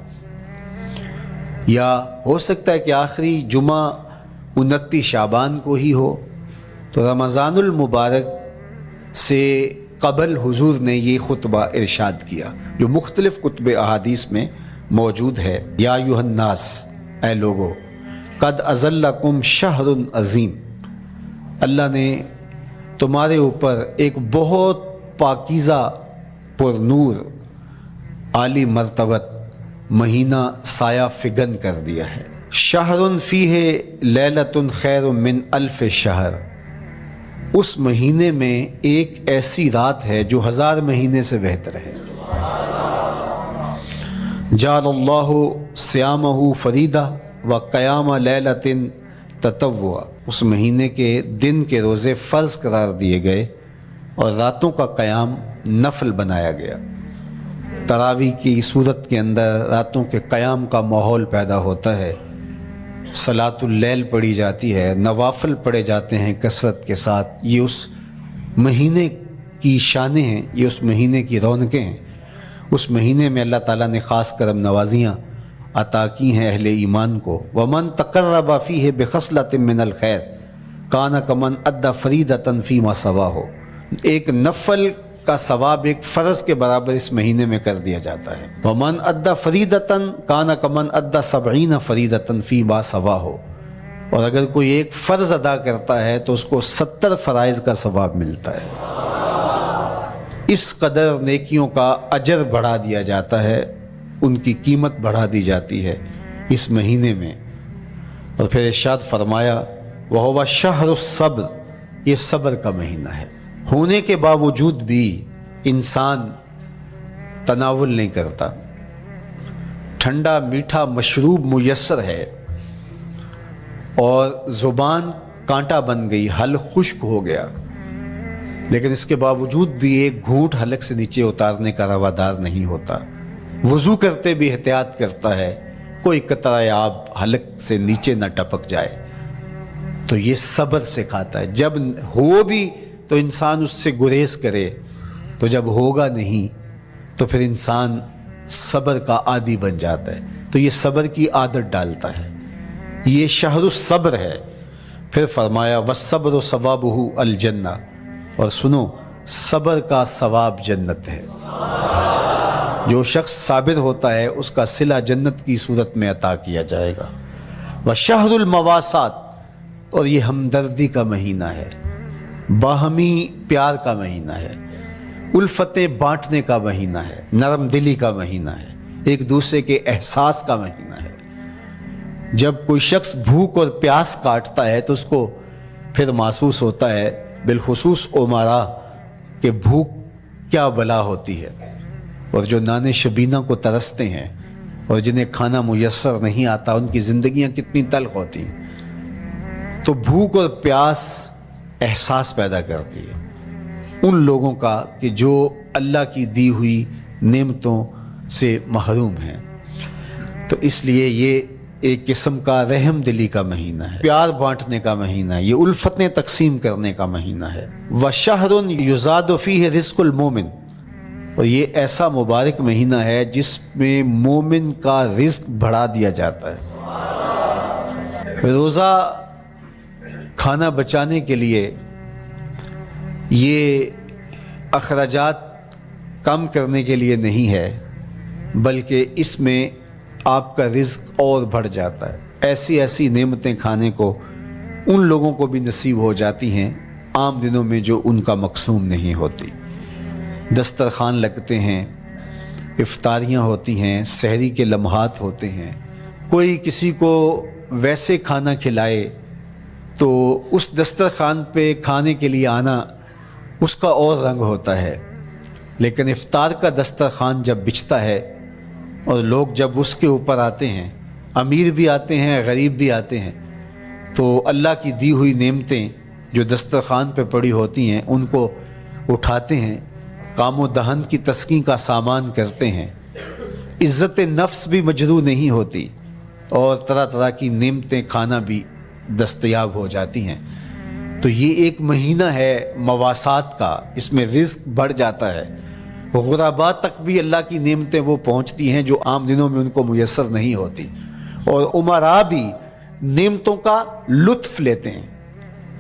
یا ہو سکتا ہے کہ آخری جمعہ 29 شعبان کو ہی ہو۔ تو رمضان المبارک سے قبل حضور نے یہ خطبہ ارشاد کیا، جو مختلف کتب احادیث میں موجود ہے۔ یا ایھا الناس، اے لوگو، قد اظلکم شہر عظیم، اللہ نے تمہارے اوپر ایک بہت پاکیزہ، پر نور، عالی مرتبت مہینہ سایہ فگن کر دیا ہے۔ شہر فیہ لیلۃ خیر من الف شہر، اس مہینے میں ایک ایسی رات ہے جو 1000 مہینے سے بہتر ہے۔ جعل اللہ صیامہ فریدہ و قیام لیلۃ تطوع، اس مہینے کے دن کے روزے فرض قرار دیے گئے اور راتوں کا قیام نفل بنایا گیا۔ تراویح کی صورت کے اندر راتوں کے قیام کا ماحول پیدا ہوتا ہے، صلاۃ اللیل پڑھی جاتی ہے، نوافل پڑھے جاتے ہیں کثرت کے ساتھ۔ یہ اس مہینے کی شانیں ہیں، یہ اس مہینے کی رونقیں ہیں۔ اس مہینے میں اللہ تعالیٰ نے خاص کرم نوازیاں عطا کی ہیں اہل ایمان کو۔ وَمَن تَقَرَّبَ فِيهِ بِخَصْلَةٍ مِّنَ الْخَيْرِ كَانَ كَمَنْ أَدَّى فَرِيضَةً فِيمَا سَوَاهُ، ایک نفل کا ثواب ایک فرض کے برابر اس مہینے میں کر دیا جاتا ہے۔ وَمَنْ أَدَّى فَرِيضَةً كَانَ كَمَنْ أَدَّى 70 فَرِيضَةً فِيمَا سَوَاهُ، اور اگر کوئی ایک فرض ادا کرتا ہے تو اس کو 70 فرائض کا ثواب ملتا ہے۔ اس قدر نیکیوں کا اجر بڑھا دیا جاتا ہے، ان کی قیمت بڑھا دی جاتی ہے اس مہینے میں۔ اور پھر ارشاد فرمایا وَهُوَ شَهْرُ الصَّبْرِ، یہ صبر کا مہینہ ہے۔ ہونے کے باوجود بھی انسان تناول نہیں کرتا، ٹھنڈا میٹھا مشروب میسر ہے اور زبان کانٹا بن گئی، حلق خشک ہو گیا، لیکن اس کے باوجود بھی ایک گھونٹ حلق سے نیچے اتارنے کا روادار نہیں ہوتا۔ وضو کرتے بھی احتیاط کرتا ہے کوئی قطرہ آب حلق سے نیچے نہ ٹپک جائے۔ تو یہ صبر سکھاتا ہے، جب ہو بھی تو انسان اس سے گریز کرے، تو جب ہوگا نہیں تو پھر انسان صبر کا عادی بن جاتا ہے، تو یہ صبر کی عادت ڈالتا ہے۔ یہ شہر الصبر ہے۔ پھر فرمایا وَالصَّبْرُ ثَوَابُهُ الْجَنَّةُ، اور سنو صبر کا ثواب جنت ہے۔ جو شخص صابر ہوتا ہے اس کا صلہ جنت کی صورت میں عطا کیا جائے گا۔ وَشَهْرُ الْمَوَاسَاتِ، اور یہ ہمدردی کا مہینہ ہے، باہمی پیار کا مہینہ ہے، الفتیں بانٹنے کا مہینہ ہے، نرم دلی کا مہینہ ہے، ایک دوسرے کے احساس کا مہینہ ہے۔ جب کوئی شخص بھوک اور پیاس کاٹتا ہے تو اس کو پھر محسوس ہوتا ہے، بالخصوص عمرا، کہ بھوک کیا بلا ہوتی ہے، اور جو نان شبینہ کو ترستے ہیں اور جنہیں کھانا میسر نہیں آتا ان کی زندگیاں کتنی تلخ ہوتی ہیں۔ تو بھوک اور پیاس احساس پیدا کرتی ہے ان لوگوں کا کہ جو اللہ کی دی ہوئی نعمتوں سے محروم ہیں۔ تو اس لیے یہ ایک قسم کا رحم دلی کا مہینہ ہے، پیار بانٹنے کا مہینہ ہے، یہ الفتیں تقسیم کرنے کا مہینہ ہے۔ وَشَهْرٌ يُزَادُ فِيهِ رِزْقُ الْمُؤْمِنِ، اور یہ ایسا مبارک مہینہ ہے جس میں مومن کا رزق بڑھا دیا جاتا ہے۔ روزہ کھانا بچانے کے لیے یہ اخراجات کم کرنے کے لیے نہیں ہے، بلکہ اس میں آپ کا رزق اور بڑھ جاتا ہے۔ ایسی ایسی نعمتیں کھانے کو ان لوگوں کو بھی نصیب ہو جاتی ہیں عام دنوں میں جو ان کا مقسوم نہیں ہوتی۔ دسترخوان لگتے ہیں، افطاریاں ہوتی ہیں، سحری کے لمحات ہوتے ہیں، کوئی کسی کو ویسے کھانا کھلائے تو اس دسترخوان پہ کھانے کے لیے آنا اس کا اور رنگ ہوتا ہے۔ لیکن افطار کا دسترخوان جب بچھتا ہے اور لوگ جب اس کے اوپر آتے ہیں، امیر بھی آتے ہیں، غریب بھی آتے ہیں، تو اللہ کی دی ہوئی نعمتیں جو دسترخوان پہ پڑی ہوتی ہیں ان کو اٹھاتے ہیں، کام و دہن کی تسکین کا سامان کرتے ہیں، عزت نفس بھی مجروح نہیں ہوتی اور طرح طرح کی نعمتیں کھانا بھی دستیاب ہو جاتی ہیں۔ تو یہ ایک مہینہ ہے مواسات کا، اس میں رزق بڑھ جاتا ہے، غرباء تک بھی اللہ کی نعمتیں وہ پہنچتی ہیں جو عام دنوں میں ان کو میسر نہیں ہوتی، اور امراء بھی نعمتوں کا لطف لیتے ہیں،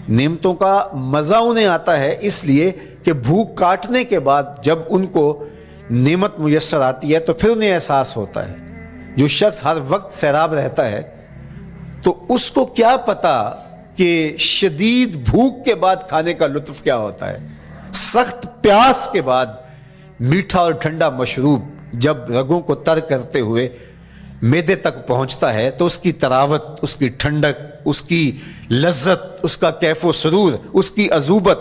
نعمتوں کا مزہ انہیں آتا ہے، اس لیے کہ بھوک کاٹنے کے بعد جب ان کو نعمت میسر آتی ہے تو پھر انہیں احساس ہوتا ہے۔ جو شخص ہر وقت سیراب رہتا ہے تو اس کو کیا پتا کہ شدید بھوک کے بعد کھانے کا لطف کیا ہوتا ہے۔ سخت پیاس کے بعد میٹھا اور ٹھنڈا مشروب جب رگوں کو تر کرتے ہوئے معدے تک پہنچتا ہے تو اس کی تراوت، اس کی ٹھنڈک، اس کی لذت، اس کا کیف و سرور، اس کی عذوبت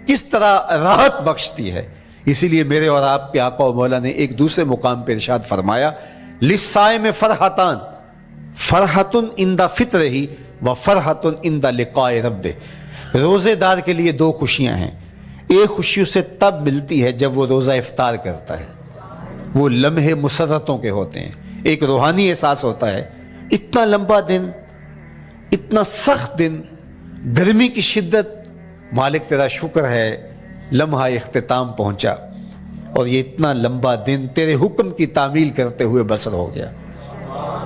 کس طرح راحت بخشتی ہے۔ اسی لیے میرے اور آپ کے آقا و مولا نے ایک دوسرے مقام پہ ارشاد فرمایا للصائم فرحتان، فرحتن عند فطرہ و فرحتن عند لقاء رب۔ روزے دار کے لیے دو خوشیاں ہیں، ایک خوشی اسے تب ملتی ہے جب وہ روزہ افطار کرتا ہے، وہ لمحے مسرتوں کے ہوتے ہیں، ایک روحانی احساس ہوتا ہے اتنا لمبا دن، اتنا سخت دن، گرمی کی شدت، مالک تیرا شکر ہے لمحہ اختتام پہنچا اور یہ اتنا لمبا دن تیرے حکم کی تعمیل کرتے ہوئے بسر ہو گیا۔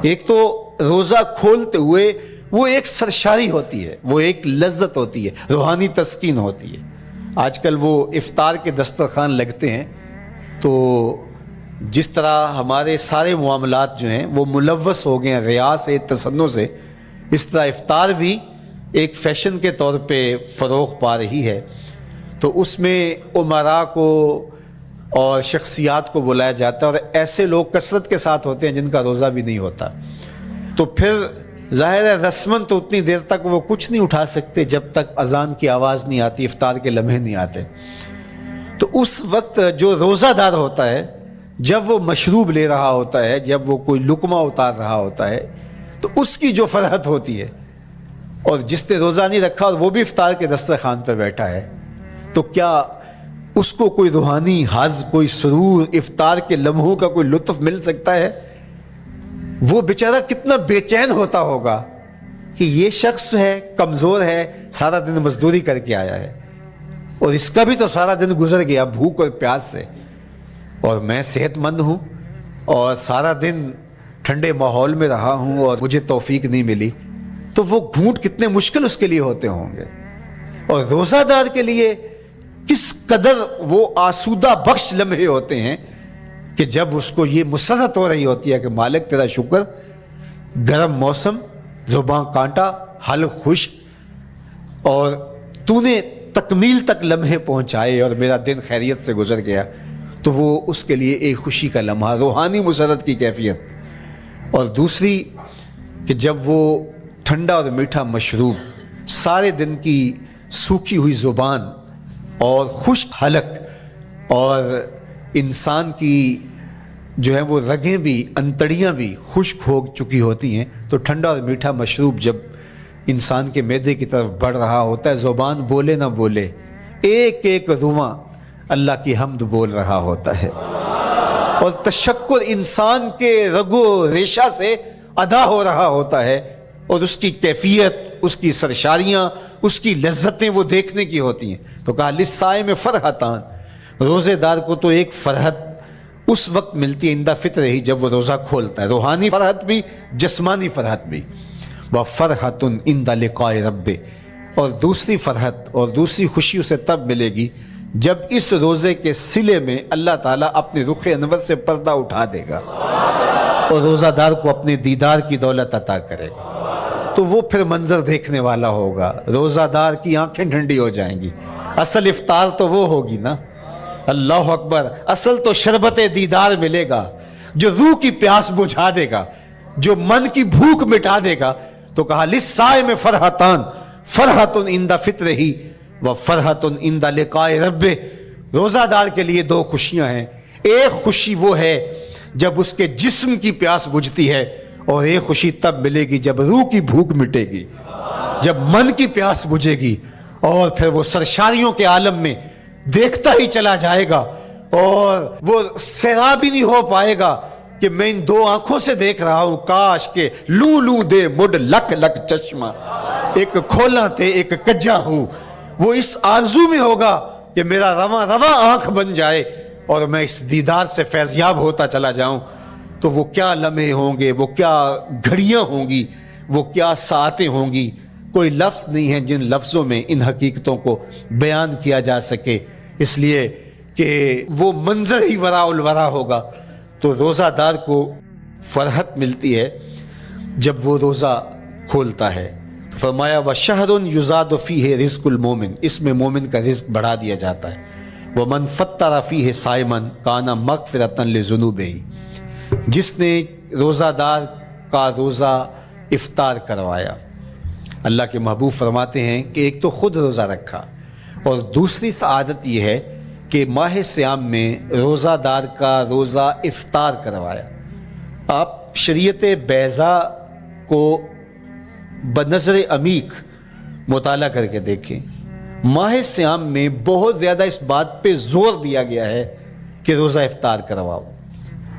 ایک تو روزہ کھولتے ہوئے وہ ایک سرشاری ہوتی ہے، وہ ایک لذت ہوتی ہے، روحانی تسکین ہوتی ہے۔ آج کل وہ افطار کے دسترخوان لگتے ہیں تو جس طرح ہمارے سارے معاملات جو ہیں وہ ملوث ہو گئے ہیں ریا سے، تصنع سے، اس طرح افطار بھی ایک فیشن کے طور پہ فروغ پا رہی ہے۔ تو اس میں امراء کو اور شخصیات کو بلایا جاتا ہے اور ایسے لوگ کثرت کے ساتھ ہوتے ہیں جن کا روزہ بھی نہیں ہوتا، تو پھر ظاہر ہے رسماً تو اتنی دیر تک وہ کچھ نہیں اٹھا سکتے جب تک اذان کی آواز نہیں آتی، افطار کے لمحے نہیں آتے۔ تو اس وقت جو روزہ دار ہوتا ہے جب وہ مشروب لے رہا ہوتا ہے، جب وہ کوئی لقمہ اتار رہا ہوتا ہے، تو اس کی جو فرحت ہوتی ہے، اور جس نے روزہ نہیں رکھا اور وہ بھی افطار کے دسترخوان پہ بیٹھا ہے، تو کیا اس کو کوئی روحانی حظ، کوئی سرور، افطار کے لمحوں کا کوئی لطف مل سکتا ہے؟ وہ بیچارہ کتنا بے چین ہوتا ہوگا کہ یہ شخص ہے کمزور ہے، سارا دن مزدوری کر کے آیا ہے اور اس کا بھی تو سارا دن گزر گیا بھوک اور پیاس سے، اور میں صحت مند ہوں اور سارا دن ٹھنڈے ماحول میں رہا ہوں اور مجھے توفیق نہیں ملی، تو وہ گھونٹ کتنے مشکل اس کے لیے ہوتے ہوں گے۔ اور روزہ دار کے لیے کس قدر وہ آسودہ بخش لمحے ہوتے ہیں کہ جب اس کو یہ مسرت ہو رہی ہوتی ہے کہ مالک تیرا شکر، گرم موسم، زباں کانٹا، حلق خشک، اور تو نے تکمیل تک لمحے پہنچائے اور میرا دن خیریت سے گزر گیا، تو وہ اس کے لیے ایک خوشی کا لمحہ، روحانی مسرت کی کیفیت۔ اور دوسری کہ جب وہ ٹھنڈا اور میٹھا مشروب، سارے دن کی سوکھی ہوئی زبان اور خشک حلق، اور انسان کی جو ہے وہ رگیں بھی، انتڑیاں بھی خشک ہو چکی ہوتی ہیں، تو ٹھنڈا اور میٹھا مشروب جب انسان کے معدے کی طرف بڑھ رہا ہوتا ہے، زبان بولے نہ بولے، ایک ایک رواں اللہ کی حمد بول رہا ہوتا ہے، اور تشکر انسان کے رگ و ریشہ سے ادا ہو رہا ہوتا ہے، اور اس کی کیفیت، اس کی سرشاریاں، اس کی لذتیں وہ دیکھنے کی ہوتی ہیں۔ تو کہا للصائم فرحتان، روزے دار کو تو ایک فرحت اس وقت ملتی ہے عند فطر ہی، جب وہ روزہ کھولتا ہے، روحانی فرحت بھی، جسمانی فرحت بھی، وفرحۃ عند لقاء رب، اور دوسری فرحت اور دوسری خوشی اسے تب ملے گی جب اس روزے کے صلے میں اللہ تعالیٰ اپنے رخ انور سے پردہ اٹھا دے گا اور روزہ دار کو اپنے دیدار کی دولت عطا کرے گا، تو وہ پھر منظر دیکھنے والا ہوگا، روزہ دار کی آنکھیں ٹھنڈی ہو جائیں گی۔ اصل افطار تو وہ ہوگی نا، اللہ اکبر، اصل تو شربت دیدار ملے گا جو روح کی پیاس بجھا دے گا، جو من کی بھوک مٹا دے گا۔ تو کہا للصائم فرحتان، فرحۃ عند فطرہ و فرحۃ عند لقاء رب، روزہ دار کے لیے دو خوشیاں ہیں، ایک خوشی وہ ہے جب اس کے جسم کی پیاس بجھتی ہے، اور ایک خوشی تب ملے گی جب روح کی بھوک مٹے گی، جب من کی پیاس بجھے گی، اور پھر وہ سرشاریوں کے عالم میں دیکھتا ہی چلا جائے گا، اور وہ سیراب ہی نہیں ہو پائے گا کہ میں ان دو آنکھوں سے دیکھ رہا ہوں، کاش کہ لوں لوں دے مڈ لک لک چشمہ، ایک کھولا تے ایک کجا ہوں۔ وہ اس آرزو میں ہوگا کہ میرا رواں رواں آنکھ بن جائے اور میں اس دیدار سے فیضیاب ہوتا چلا جاؤں۔ تو وہ کیا لمحے ہوں گے، وہ کیا گھڑیاں ہوں گی، وہ کیا ساعتیں ہوں گی، کوئی لفظ نہیں ہے جن لفظوں میں ان حقیقتوں کو بیان کیا جا سکے، اس لیے کہ وہ منظر ہی وراء الورا ہوگا۔ تو روزہ دار کو فرحت ملتی ہے جب وہ روزہ کھولتا ہے۔ تو فرمایا وَشَهْرٌ يُزَادُ فِيهِ رِزْقُ الْمُؤْمِنِ، اس میں مومن کا رزق بڑھا دیا جاتا ہے۔ وَمَنْ فَطَّرَ فِيهِ صَائِمًا كَانَ مَغْفِرَةً لِذُنُوبِهِ، جس نے روزہ دار کا روزہ افطار کروایا۔ اللہ کے محبوب فرماتے ہیں کہ ایک تو خود روزہ رکھا، اور دوسری سعادت یہ ہے کہ ماہ صیام میں روزہ دار کا روزہ افطار کروایا، آپ شریعت بیضا کو بنظر عمیق مطالعہ کر کے دیکھیں، ماہ سیام میں بہت زیادہ اس بات پہ زور دیا گیا ہے کہ روزہ افطار کرواؤ۔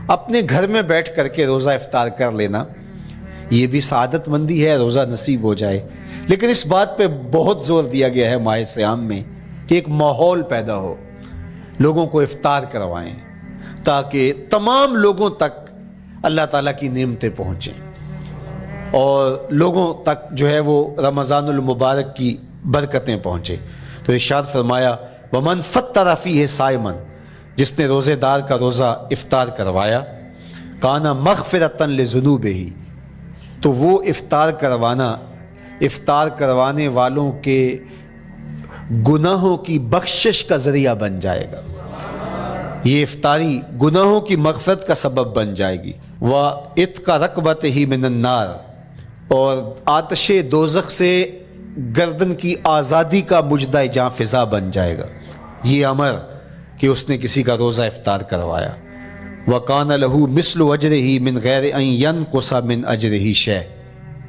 اپنے گھر میں بیٹھ کر کے روزہ افطار کر لینا یہ بھی سعادت مندی ہے، روزہ نصیب ہو جائے، لیکن اس بات پہ بہت زور دیا گیا ہے ماہ سیام میں کہ ایک ماحول پیدا ہو، لوگوں کو افطار کروائیں تاکہ تمام لوگوں تک اللہ تعالیٰ کی نعمتیں پہنچیں اور لوگوں تک جو ہے وہ رمضان المبارک کی برکتیں پہنچے۔ تو ارشاد فرمایا وَمَنْ فَطَّرَ فِيهِ صَائِمًا، جس نے روزے دار کا روزہ افطار کروایا، کَانَ مَغْفِرَةً لِذُنُوبِهِ، تو وہ افطار کروانے والوں کے گناہوں کی بخشش کا ذریعہ بن جائے گا۔ یہ افطاری گناہوں کی مغفرت کا سبب بن جائے گی۔ وَعِتْقَ رَقْبَتِهِ مِنَ النَّارِ، اور آتش دوزخ سے گردن کی آزادی کا مجدہ جاں فضا بن جائے گا یہ امر کہ اس نے کسی کا روزہ افطار کروایا۔ وَقَانَ لَهُ مِثْلُ أَجْرِهِ مِنْ غَيْرِ أَنْ يَنْقُصَ مِنْ أَجْرِهِ شَيْءٌ،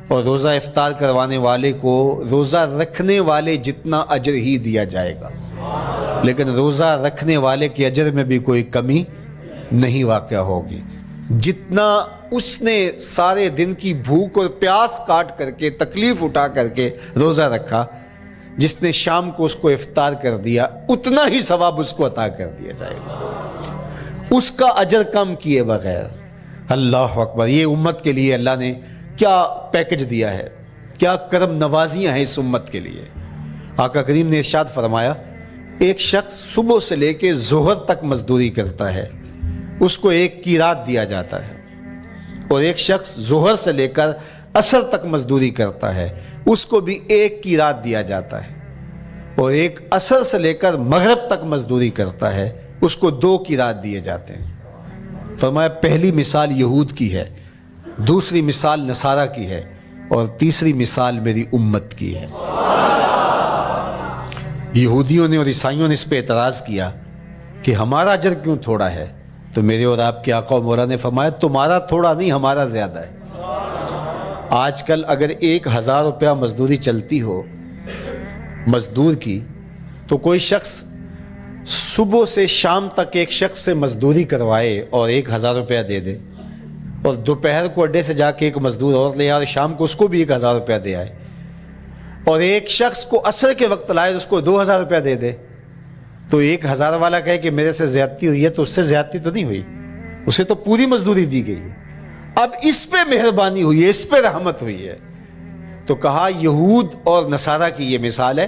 اور روزہ افطار کروانے والے کو روزہ رکھنے والے جتنا اجر ہی دیا جائے گا، لیکن روزہ رکھنے والے کے اجر میں بھی کوئی کمی نہیں واقع ہوگی۔ جتنا اس نے سارے دن کی بھوک اور پیاس کاٹ کر کے تکلیف اٹھا کر کے روزہ رکھا، جس نے شام کو اس کو افطار کر دیا اتنا ہی ثواب اس کو عطا کر دیا جائے گا، اس کا اجر کم کیے بغیر۔ اللہ اکبر، یہ امت کے لیے اللہ نے کیا پیکج دیا ہے، کیا کرم نوازیاں ہیں اس امت کے لیے۔ آقا کریم نے ارشاد فرمایا ایک شخص صبح سے لے کے ظہر تک مزدوری کرتا ہے، اس کو ایک قیراط دیا جاتا ہے، اور ایک شخص ظہر سے لے کر عصر تک مزدوری کرتا ہے، اس کو بھی ایک قیراط دیا جاتا ہے، اور ایک عصر سے لے کر مغرب تک مزدوری کرتا ہے، اس کو 2 قیراط دیے جاتے ہیں۔ فرمایا پہلی مثال یہود کی ہے، دوسری مثال نصارہ کی ہے، اور تیسری مثال میری امت کی ہے۔ یہودیوں نے اور عیسائیوں نے اس پہ اعتراض کیا کہ ہمارا اجر کیوں تھوڑا ہے، تو میرے اور آپ کے آقا و مولا نے فرمایا تمہارا تھوڑا نہیں، ہمارا زیادہ ہے۔ آج کل اگر 1000 روپیہ مزدوری چلتی ہو مزدور کی، تو کوئی شخص صبح سے شام تک ایک شخص سے مزدوری کروائے اور 1000 روپیہ دے دے، اور دوپہر کو اڈے سے جا کے ایک مزدور اور لے آئے، شام کو اس کو بھی 1000 روپیہ دے آئے، اور ایک شخص کو عصر کے وقت لائے اس کو 2000 روپیہ دے دے، تو 1000 والا کہے کہ میرے سے زیادتی ہوئی ہے، تو اس سے زیادتی تو نہیں ہوئی، اسے تو پوری مزدوری دی گئی ہے، اب اس پہ مہربانی ہوئی ہے، اس پہ رحمت ہوئی ہے۔ تو کہا یہود اور نصارہ کی یہ مثال ہے،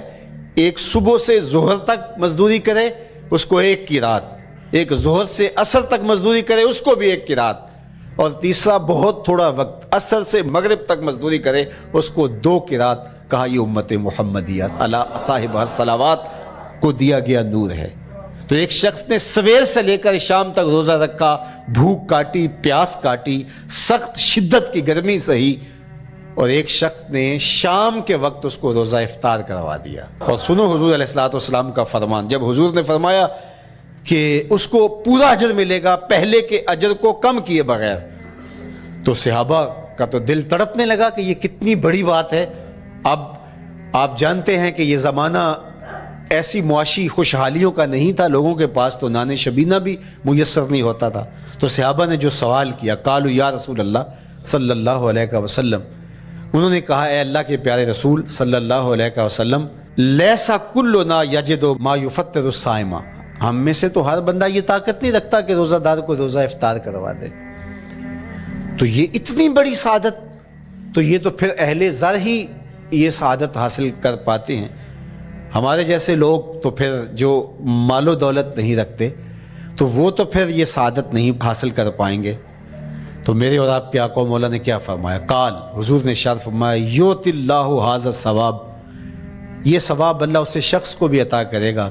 ایک صبح سے ظہر تک مزدوری کرے اس کو 1 قیراط، ایک ظہر سے عصر تک مزدوری کرے اس کو بھی 1 قیراط، اور تیسرا بہت تھوڑا وقت عصر سے مغرب تک مزدوری کرے اس کو 2 قیراط۔ کہا یہ امت محمدیہ علی صاحب الصلوات کو دیا گیا نور ہے۔ تو ایک شخص نے سویر سے لے کر شام تک روزہ رکھا، بھوک کاٹی، پیاس کاٹی، سخت شدت کی گرمی سہی، اور ایک شخص نے شام کے وقت اس کو روزہ افطار کروا دیا۔ اور سنو حضور علیہ الصلوۃ والسلام کا فرمان، جب حضور نے فرمایا کہ اس کو پورا اجر ملے گا پہلے کے اجر کو کم کیے بغیر، تو صحابہ کا تو دل تڑپنے لگا کہ یہ کتنی بڑی بات ہے۔ اب آپ جانتے ہیں کہ یہ زمانہ ایسی معاشی خوشحالیوں کا نہیں تھا، لوگوں کے پاس تو نان شبینہ بھی میسر نہیں ہوتا تھا، تو صحابہ نے جو سوال کیا، قالوا یا رسول اللہ صلی اللہ علیہ وسلم، انہوں نے کہا اے اللہ کے پیارے رسول صلی اللہ علیہ وسلم، لیسا کلنا یجد ما یفطر الصائم، ہم میں سے تو ہر بندہ یہ طاقت نہیں رکھتا کہ روزہ دار کو روزہ افطار کروا دے، تو یہ اتنی بڑی سعادت، تو یہ تو پھر اہل زر ہی یہ سعادت حاصل کر پاتے ہیں، ہمارے جیسے لوگ تو پھر جو مال و دولت نہیں رکھتے تو وہ تو پھر یہ سعادت نہیں حاصل کر پائیں گے۔ تو میرے اور آپ کے آقا و مولا نے کیا فرمایا؟ قال، حضور نے ارشاد فرمایا یؤتی اللہ ھذا الثواب، یہ ثواب اللہ اسے شخص کو بھی عطا کرے گا،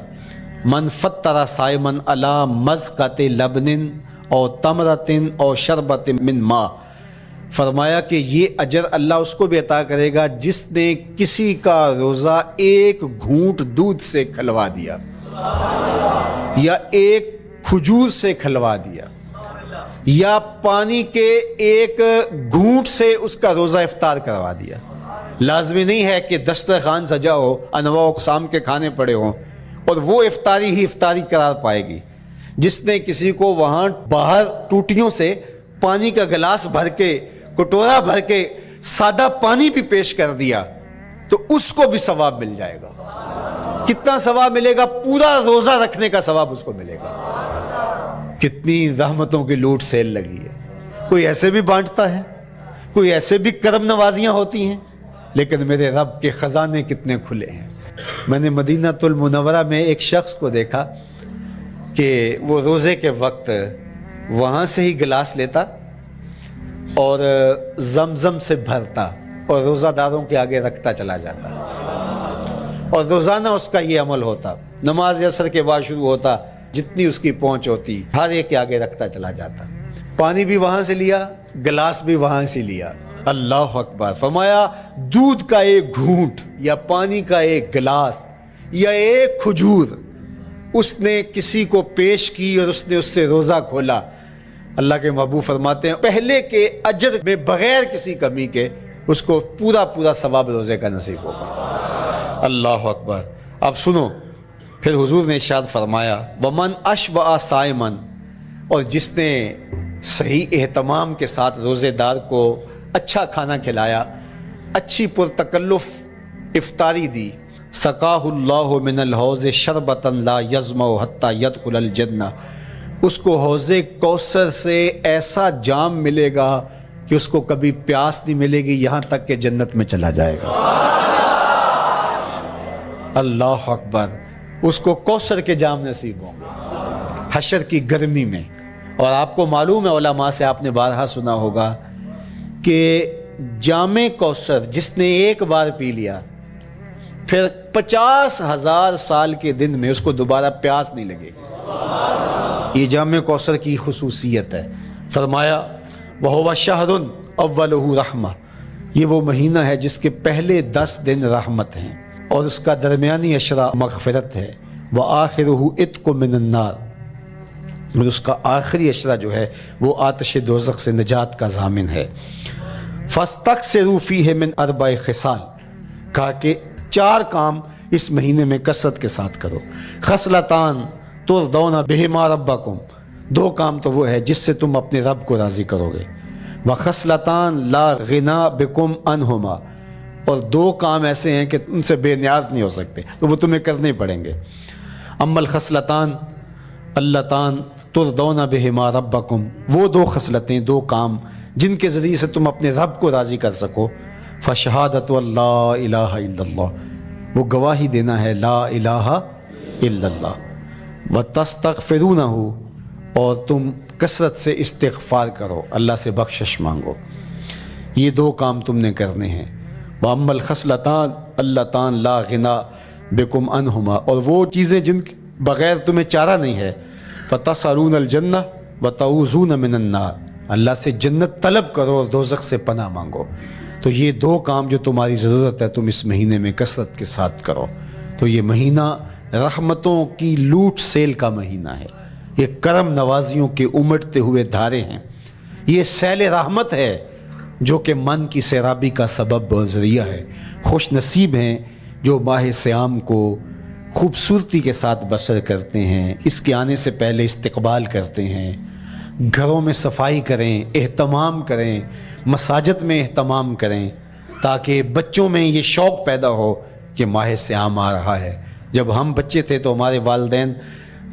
من فطر صائما علی مزقۃ لبن او تمرۃ او شربۃ من ماء، فرمایا کہ یہ اجر اللہ اس کو بھی عطا کرے گا جس نے کسی کا روزہ 1 گھونٹ دودھ سے کھلوا دیا یا 1 کھجور سے کھلوا دیا۔ یا پانی کے ایک گھونٹ سے اس کا روزہ افطار کروا دیا. لازمی نہیں ہے کہ دسترخوان سجا ہو، انواع اقسام کے کھانے پڑے ہوں اور وہ افطاری ہی افطاری قرار پائے گی. جس نے کسی کو وہاں باہر ٹوٹیوں سے پانی کا گلاس بھر کے، کٹورا بھر کے سادہ پانی بھی پیش کر دیا تو اس کو بھی ثواب مل جائے گا. کتنا ثواب ملے گا؟ پورا روزہ رکھنے کا ثواب اس کو ملے گا. کتنی رحمتوں کی لوٹ سیل لگی ہے. کوئی ایسے بھی بانٹتا ہے، کوئی ایسے بھی کرم نوازیاں ہوتی ہیں، لیکن میرے رب کے خزانے کتنے کھلے ہیں. میں نے مدینہ المنورہ میں ایک شخص کو دیکھا کہ وہ روزے کے وقت وہاں سے ہی گلاس لیتا اور زمزم سے بھرتا اور روزہ داروں کے آگے رکھتا چلا جاتا. اور روزانہ اس کا یہ عمل ہوتا. نماز عصر کے بعد شروع ہوتا، جتنی اس کی پہنچ ہوتی ہر ایک کے آگے رکھتا چلا جاتا. پانی بھی وہاں سے لیا، گلاس بھی وہاں سے لیا. اللہ اکبر. فرمایا دودھ کا ایک گھونٹ یا پانی کا ایک گلاس یا ایک کھجور اس نے کسی کو پیش کی اور اس نے اس سے روزہ کھولا. اللہ کے محبوب فرماتے ہیں پہلے کے اجر میں بغیر کسی کمی کے اس کو پورا ثواب روزے کا نصیب ہوگا. اللہ اکبر. اب سنو، پھر حضور نے ارشاد فرمایا ومن اشبع صائما، اور جس نے صحیح اہتمام کے ساتھ روزے دار کو اچھا کھانا کھلایا، اچھی پرتکلف افطاری دی، سقاہ اللہ من الحوض شربتا لا یظمأ حتی یدخل الجنہ، اس کو حوض کوثر سے ایسا جام ملے گا کہ اس کو کبھی پیاس نہیں ملے گی یہاں تک کہ جنت میں چلا جائے گا. اللہ اکبر. اس کو کوثر کے جام نصیب ہوں گے حشر کی گرمی میں. اور آپ کو معلوم ہے، علماء سے آپ نے بارہا سنا ہوگا کہ جام کوثر جس نے ایک بار پی لیا پھر 50,000 سال کے دن میں اس کو دوبارہ پیاس نہیں لگے گی. یہ جام کوثر کی خصوصیت ہے. فرمایا وَهُوَ شَهْرٌ أَوَّلُهُ رَحْمَةٌ، یہ وہ مہینہ ہے جس کے پہلے 10 دن رحمت ہیں اور اس کا درمیانی عشرہ مغفرت ہے. وَآخِرُهُ عِتْقٌ مِّنَ النَّارِ، اور اس کا آخری عشرہ جو ہے وہ آتش دوزخ سے نجات کا ضامن ہے. فَاسْتَكْثِرُوا فِيهِ مِنْ 4 خِصَالٍ، کہا کہ 4 کام اس مہینے میں کثرت کے ساتھ کرو. خصلتان ترضون بہما ربکم، 2 کام تو وہ ہے جس سے تم اپنے رب کو راضی کرو گے. وخصلتان لا غنا بکم عنہما، اور 2 کام ایسے ہیں کہ ان سے بے نیاز نہیں ہو سکتے تو وہ تمہیں کرنے پڑیں گے. اما الخصلتان اللتان ترضون بہما ربکم، وہ 2 خصلتیں، 2 کام جن کے ذریعے سے تم اپنے رب کو راضی کر سکو. فشہادت اللہ الہ الا اللہ، وہ گواہی دینا ہے لا الہ الا اللہ. وتستغفرونہ، اور تم کثرت سے استغفار کرو، اللہ سے بخشش مانگو. یہ 2 کام تم نے کرنے ہیں. وَأَمَّا الْخَصْلَتَانِ اللَّتَانِ لَا غِنَىٰ بِكُمْ عَنْهُمَا، اور وہ چیزیں جن بغیر تمہیں چارہ نہیں ہے. فَتَسْأَلُونَ الْجَنَّةَ وَتَعُوذُونَ مِنَ النَّارِ، اللہ سے جنت طلب کرو اور دوزخ سے پناہ مانگو. تو یہ 2 کام جو تمہاری ضرورت ہے تم اس مہینے میں کثرت کے ساتھ کرو. تو یہ مہینہ رحمتوں کی لوٹ سیل کا مہینہ ہے. یہ کرم نوازیوں کے امٹتے ہوئے دھارے ہیں. یہ سیل رحمت ہے جو کہ من کی سیرابی کا سبب اور ذریعہ ہے. خوش نصیب ہیں جو ماہ صیام کو خوبصورتی کے ساتھ بسر کرتے ہیں، اس کے آنے سے پہلے استقبال کرتے ہیں، گھروں میں صفائی کریں، اہتمام کریں، مساجد میں اہتمام کریں، تاکہ بچوں میں یہ شوق پیدا ہو کہ ماہ صیام آ رہا ہے. جب ہم بچے تھے تو ہمارے والدین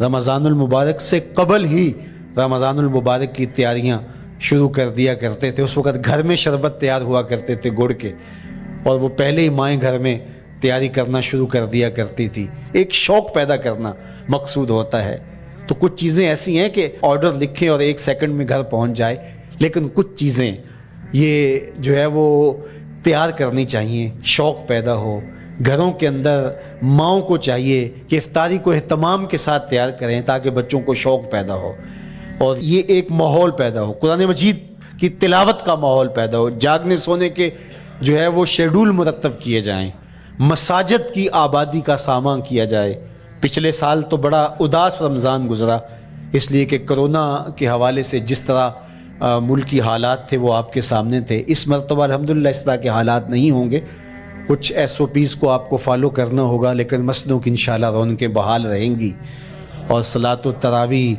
رمضان المبارک سے قبل ہی رمضان المبارک کی تیاریاں شروع کر دیا کرتے تھے. اس وقت گھر میں شربت تیار ہوا کرتے تھے گڑ کے، اور وہ پہلے ہی مائیں گھر میں تیاری کرنا شروع کر دیا کرتی تھی. ایک شوق پیدا کرنا مقصود ہوتا ہے. تو کچھ چیزیں ایسی ہیں کہ آرڈر لکھیں اور 1 سیکنڈ میں گھر پہنچ جائے، لیکن کچھ چیزیں یہ جو ہے وہ تیار کرنی چاہیے، شوق پیدا ہو. گھروں کے اندر ماؤں کو چاہیے کہ افطاری کو اہتمام کے ساتھ تیار کریں تاکہ بچوں کو شوق پیدا ہو اور یہ ایک ماحول پیدا ہو، قرآن مجید کی تلاوت کا ماحول پیدا ہو، جاگنے سونے کے جو ہے وہ شیڈول مرتب کیے جائیں، مساجد کی آبادی کا سامان کیا جائے. پچھلے سال تو بڑا اداس رمضان گزرا، اس لیے کہ کرونا کے حوالے سے جس طرح ملکی حالات تھے وہ آپ کے سامنے تھے، اس مرتبہ الحمدللہ اس طرح کے حالات نہیں ہوں گے. کچھ SOPs کو آپ کو فالو کرنا ہوگا، لیکن مسجدوں کی انشاءاللہ رونقیں بحال رہیں گی، اور صلاۃ التراویح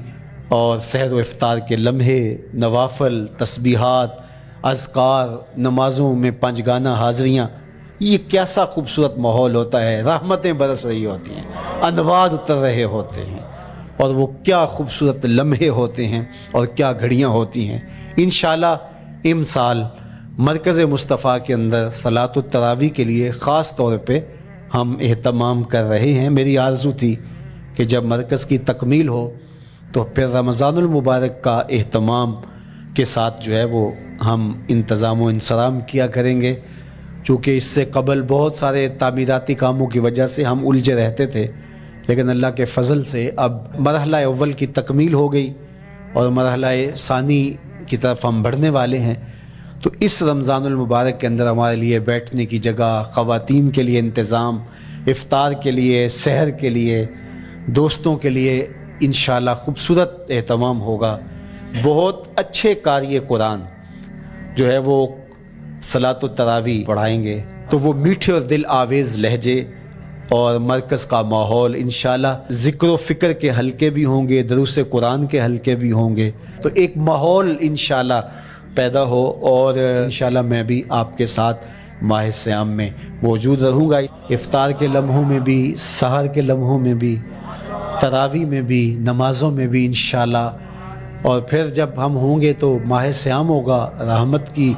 اور سحر و افطار کے لمحے، نوافل، تسبیحات، اذکار، نمازوں میں 5 گانہ حاضریاں، یہ کیسا خوبصورت ماحول ہوتا ہے. رحمتیں برس رہی ہوتی ہیں، انوار اتر رہے ہوتے ہیں، اور وہ کیا خوبصورت لمحے ہوتے ہیں اور کیا گھڑیاں ہوتی ہیں. انشاءاللہ امسال مرکز مصطفیٰ کے اندر صلاۃ التراویح کے لیے خاص طور پہ ہم اہتمام کر رہے ہیں. میری آرزو تھی کہ جب مرکز کی تکمیل ہو تو پھر رمضان المبارک کا اہتمام کے ساتھ جو ہے وہ ہم انتظام و انصرام کیا کریں گے، چونکہ اس سے قبل بہت سارے تعمیراتی کاموں کی وجہ سے ہم الجھے رہتے تھے، لیکن اللہ کے فضل سے اب مرحلہ اول کی تکمیل ہو گئی اور مرحلہ ثانی کی طرف ہم بڑھنے والے ہیں. تو اس رمضان المبارک کے اندر ہمارے لیے بیٹھنے کی جگہ، خواتین کے لیے انتظام، افطار کے لیے، سحر کے لیے، دوستوں کے لیے انشاءاللہ خوبصورت اہتمام ہوگا. بہت اچھے قاری قرآن جو ہے وہ صلاۃ التراویح پڑھائیں گے، تو وہ میٹھے اور دل آویز لہجے اور مرکز کا ماحول انشاءاللہ ذکر و فکر کے حلقے بھی ہوں گے، دروس قرآن کے حلقے بھی ہوں گے. تو ایک ماحول انشاءاللہ پیدا ہو، اور انشاءاللہ میں بھی آپ کے ساتھ ماہ صیام میں موجود رہوں گا، افطار کے لمحوں میں بھی، سحر کے لمحوں میں بھی، تراویح میں بھی، نمازوں میں بھی انشاءاللہ. اور پھر جب ہم ہوں گے تو ماہ صیام ہوگا، رحمت کی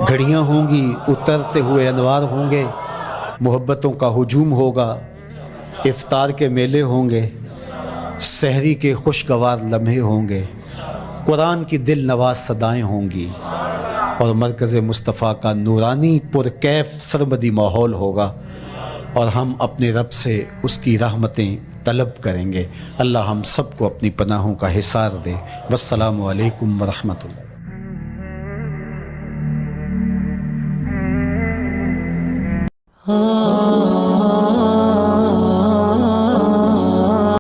گھڑیاں ہوں گی، اترتے ہوئے انوار ہوں گے، محبتوں کا ہجوم ہوگا، افطار کے میلے ہوں گے، سحری کے خوشگوار لمحے ہوں گے، قرآن کی دل نواز صدائیں ہوں گی، اور مرکز مصطفیٰ کا نورانی پرکیف سرمدی ماحول ہوگا، اور ہم اپنے رب سے اس کی رحمتیں طلب کریں گے. اللہ ہم سب کو اپنی پناہوں کا حصار دے. والسلام علیکم ورحمۃ اللہ.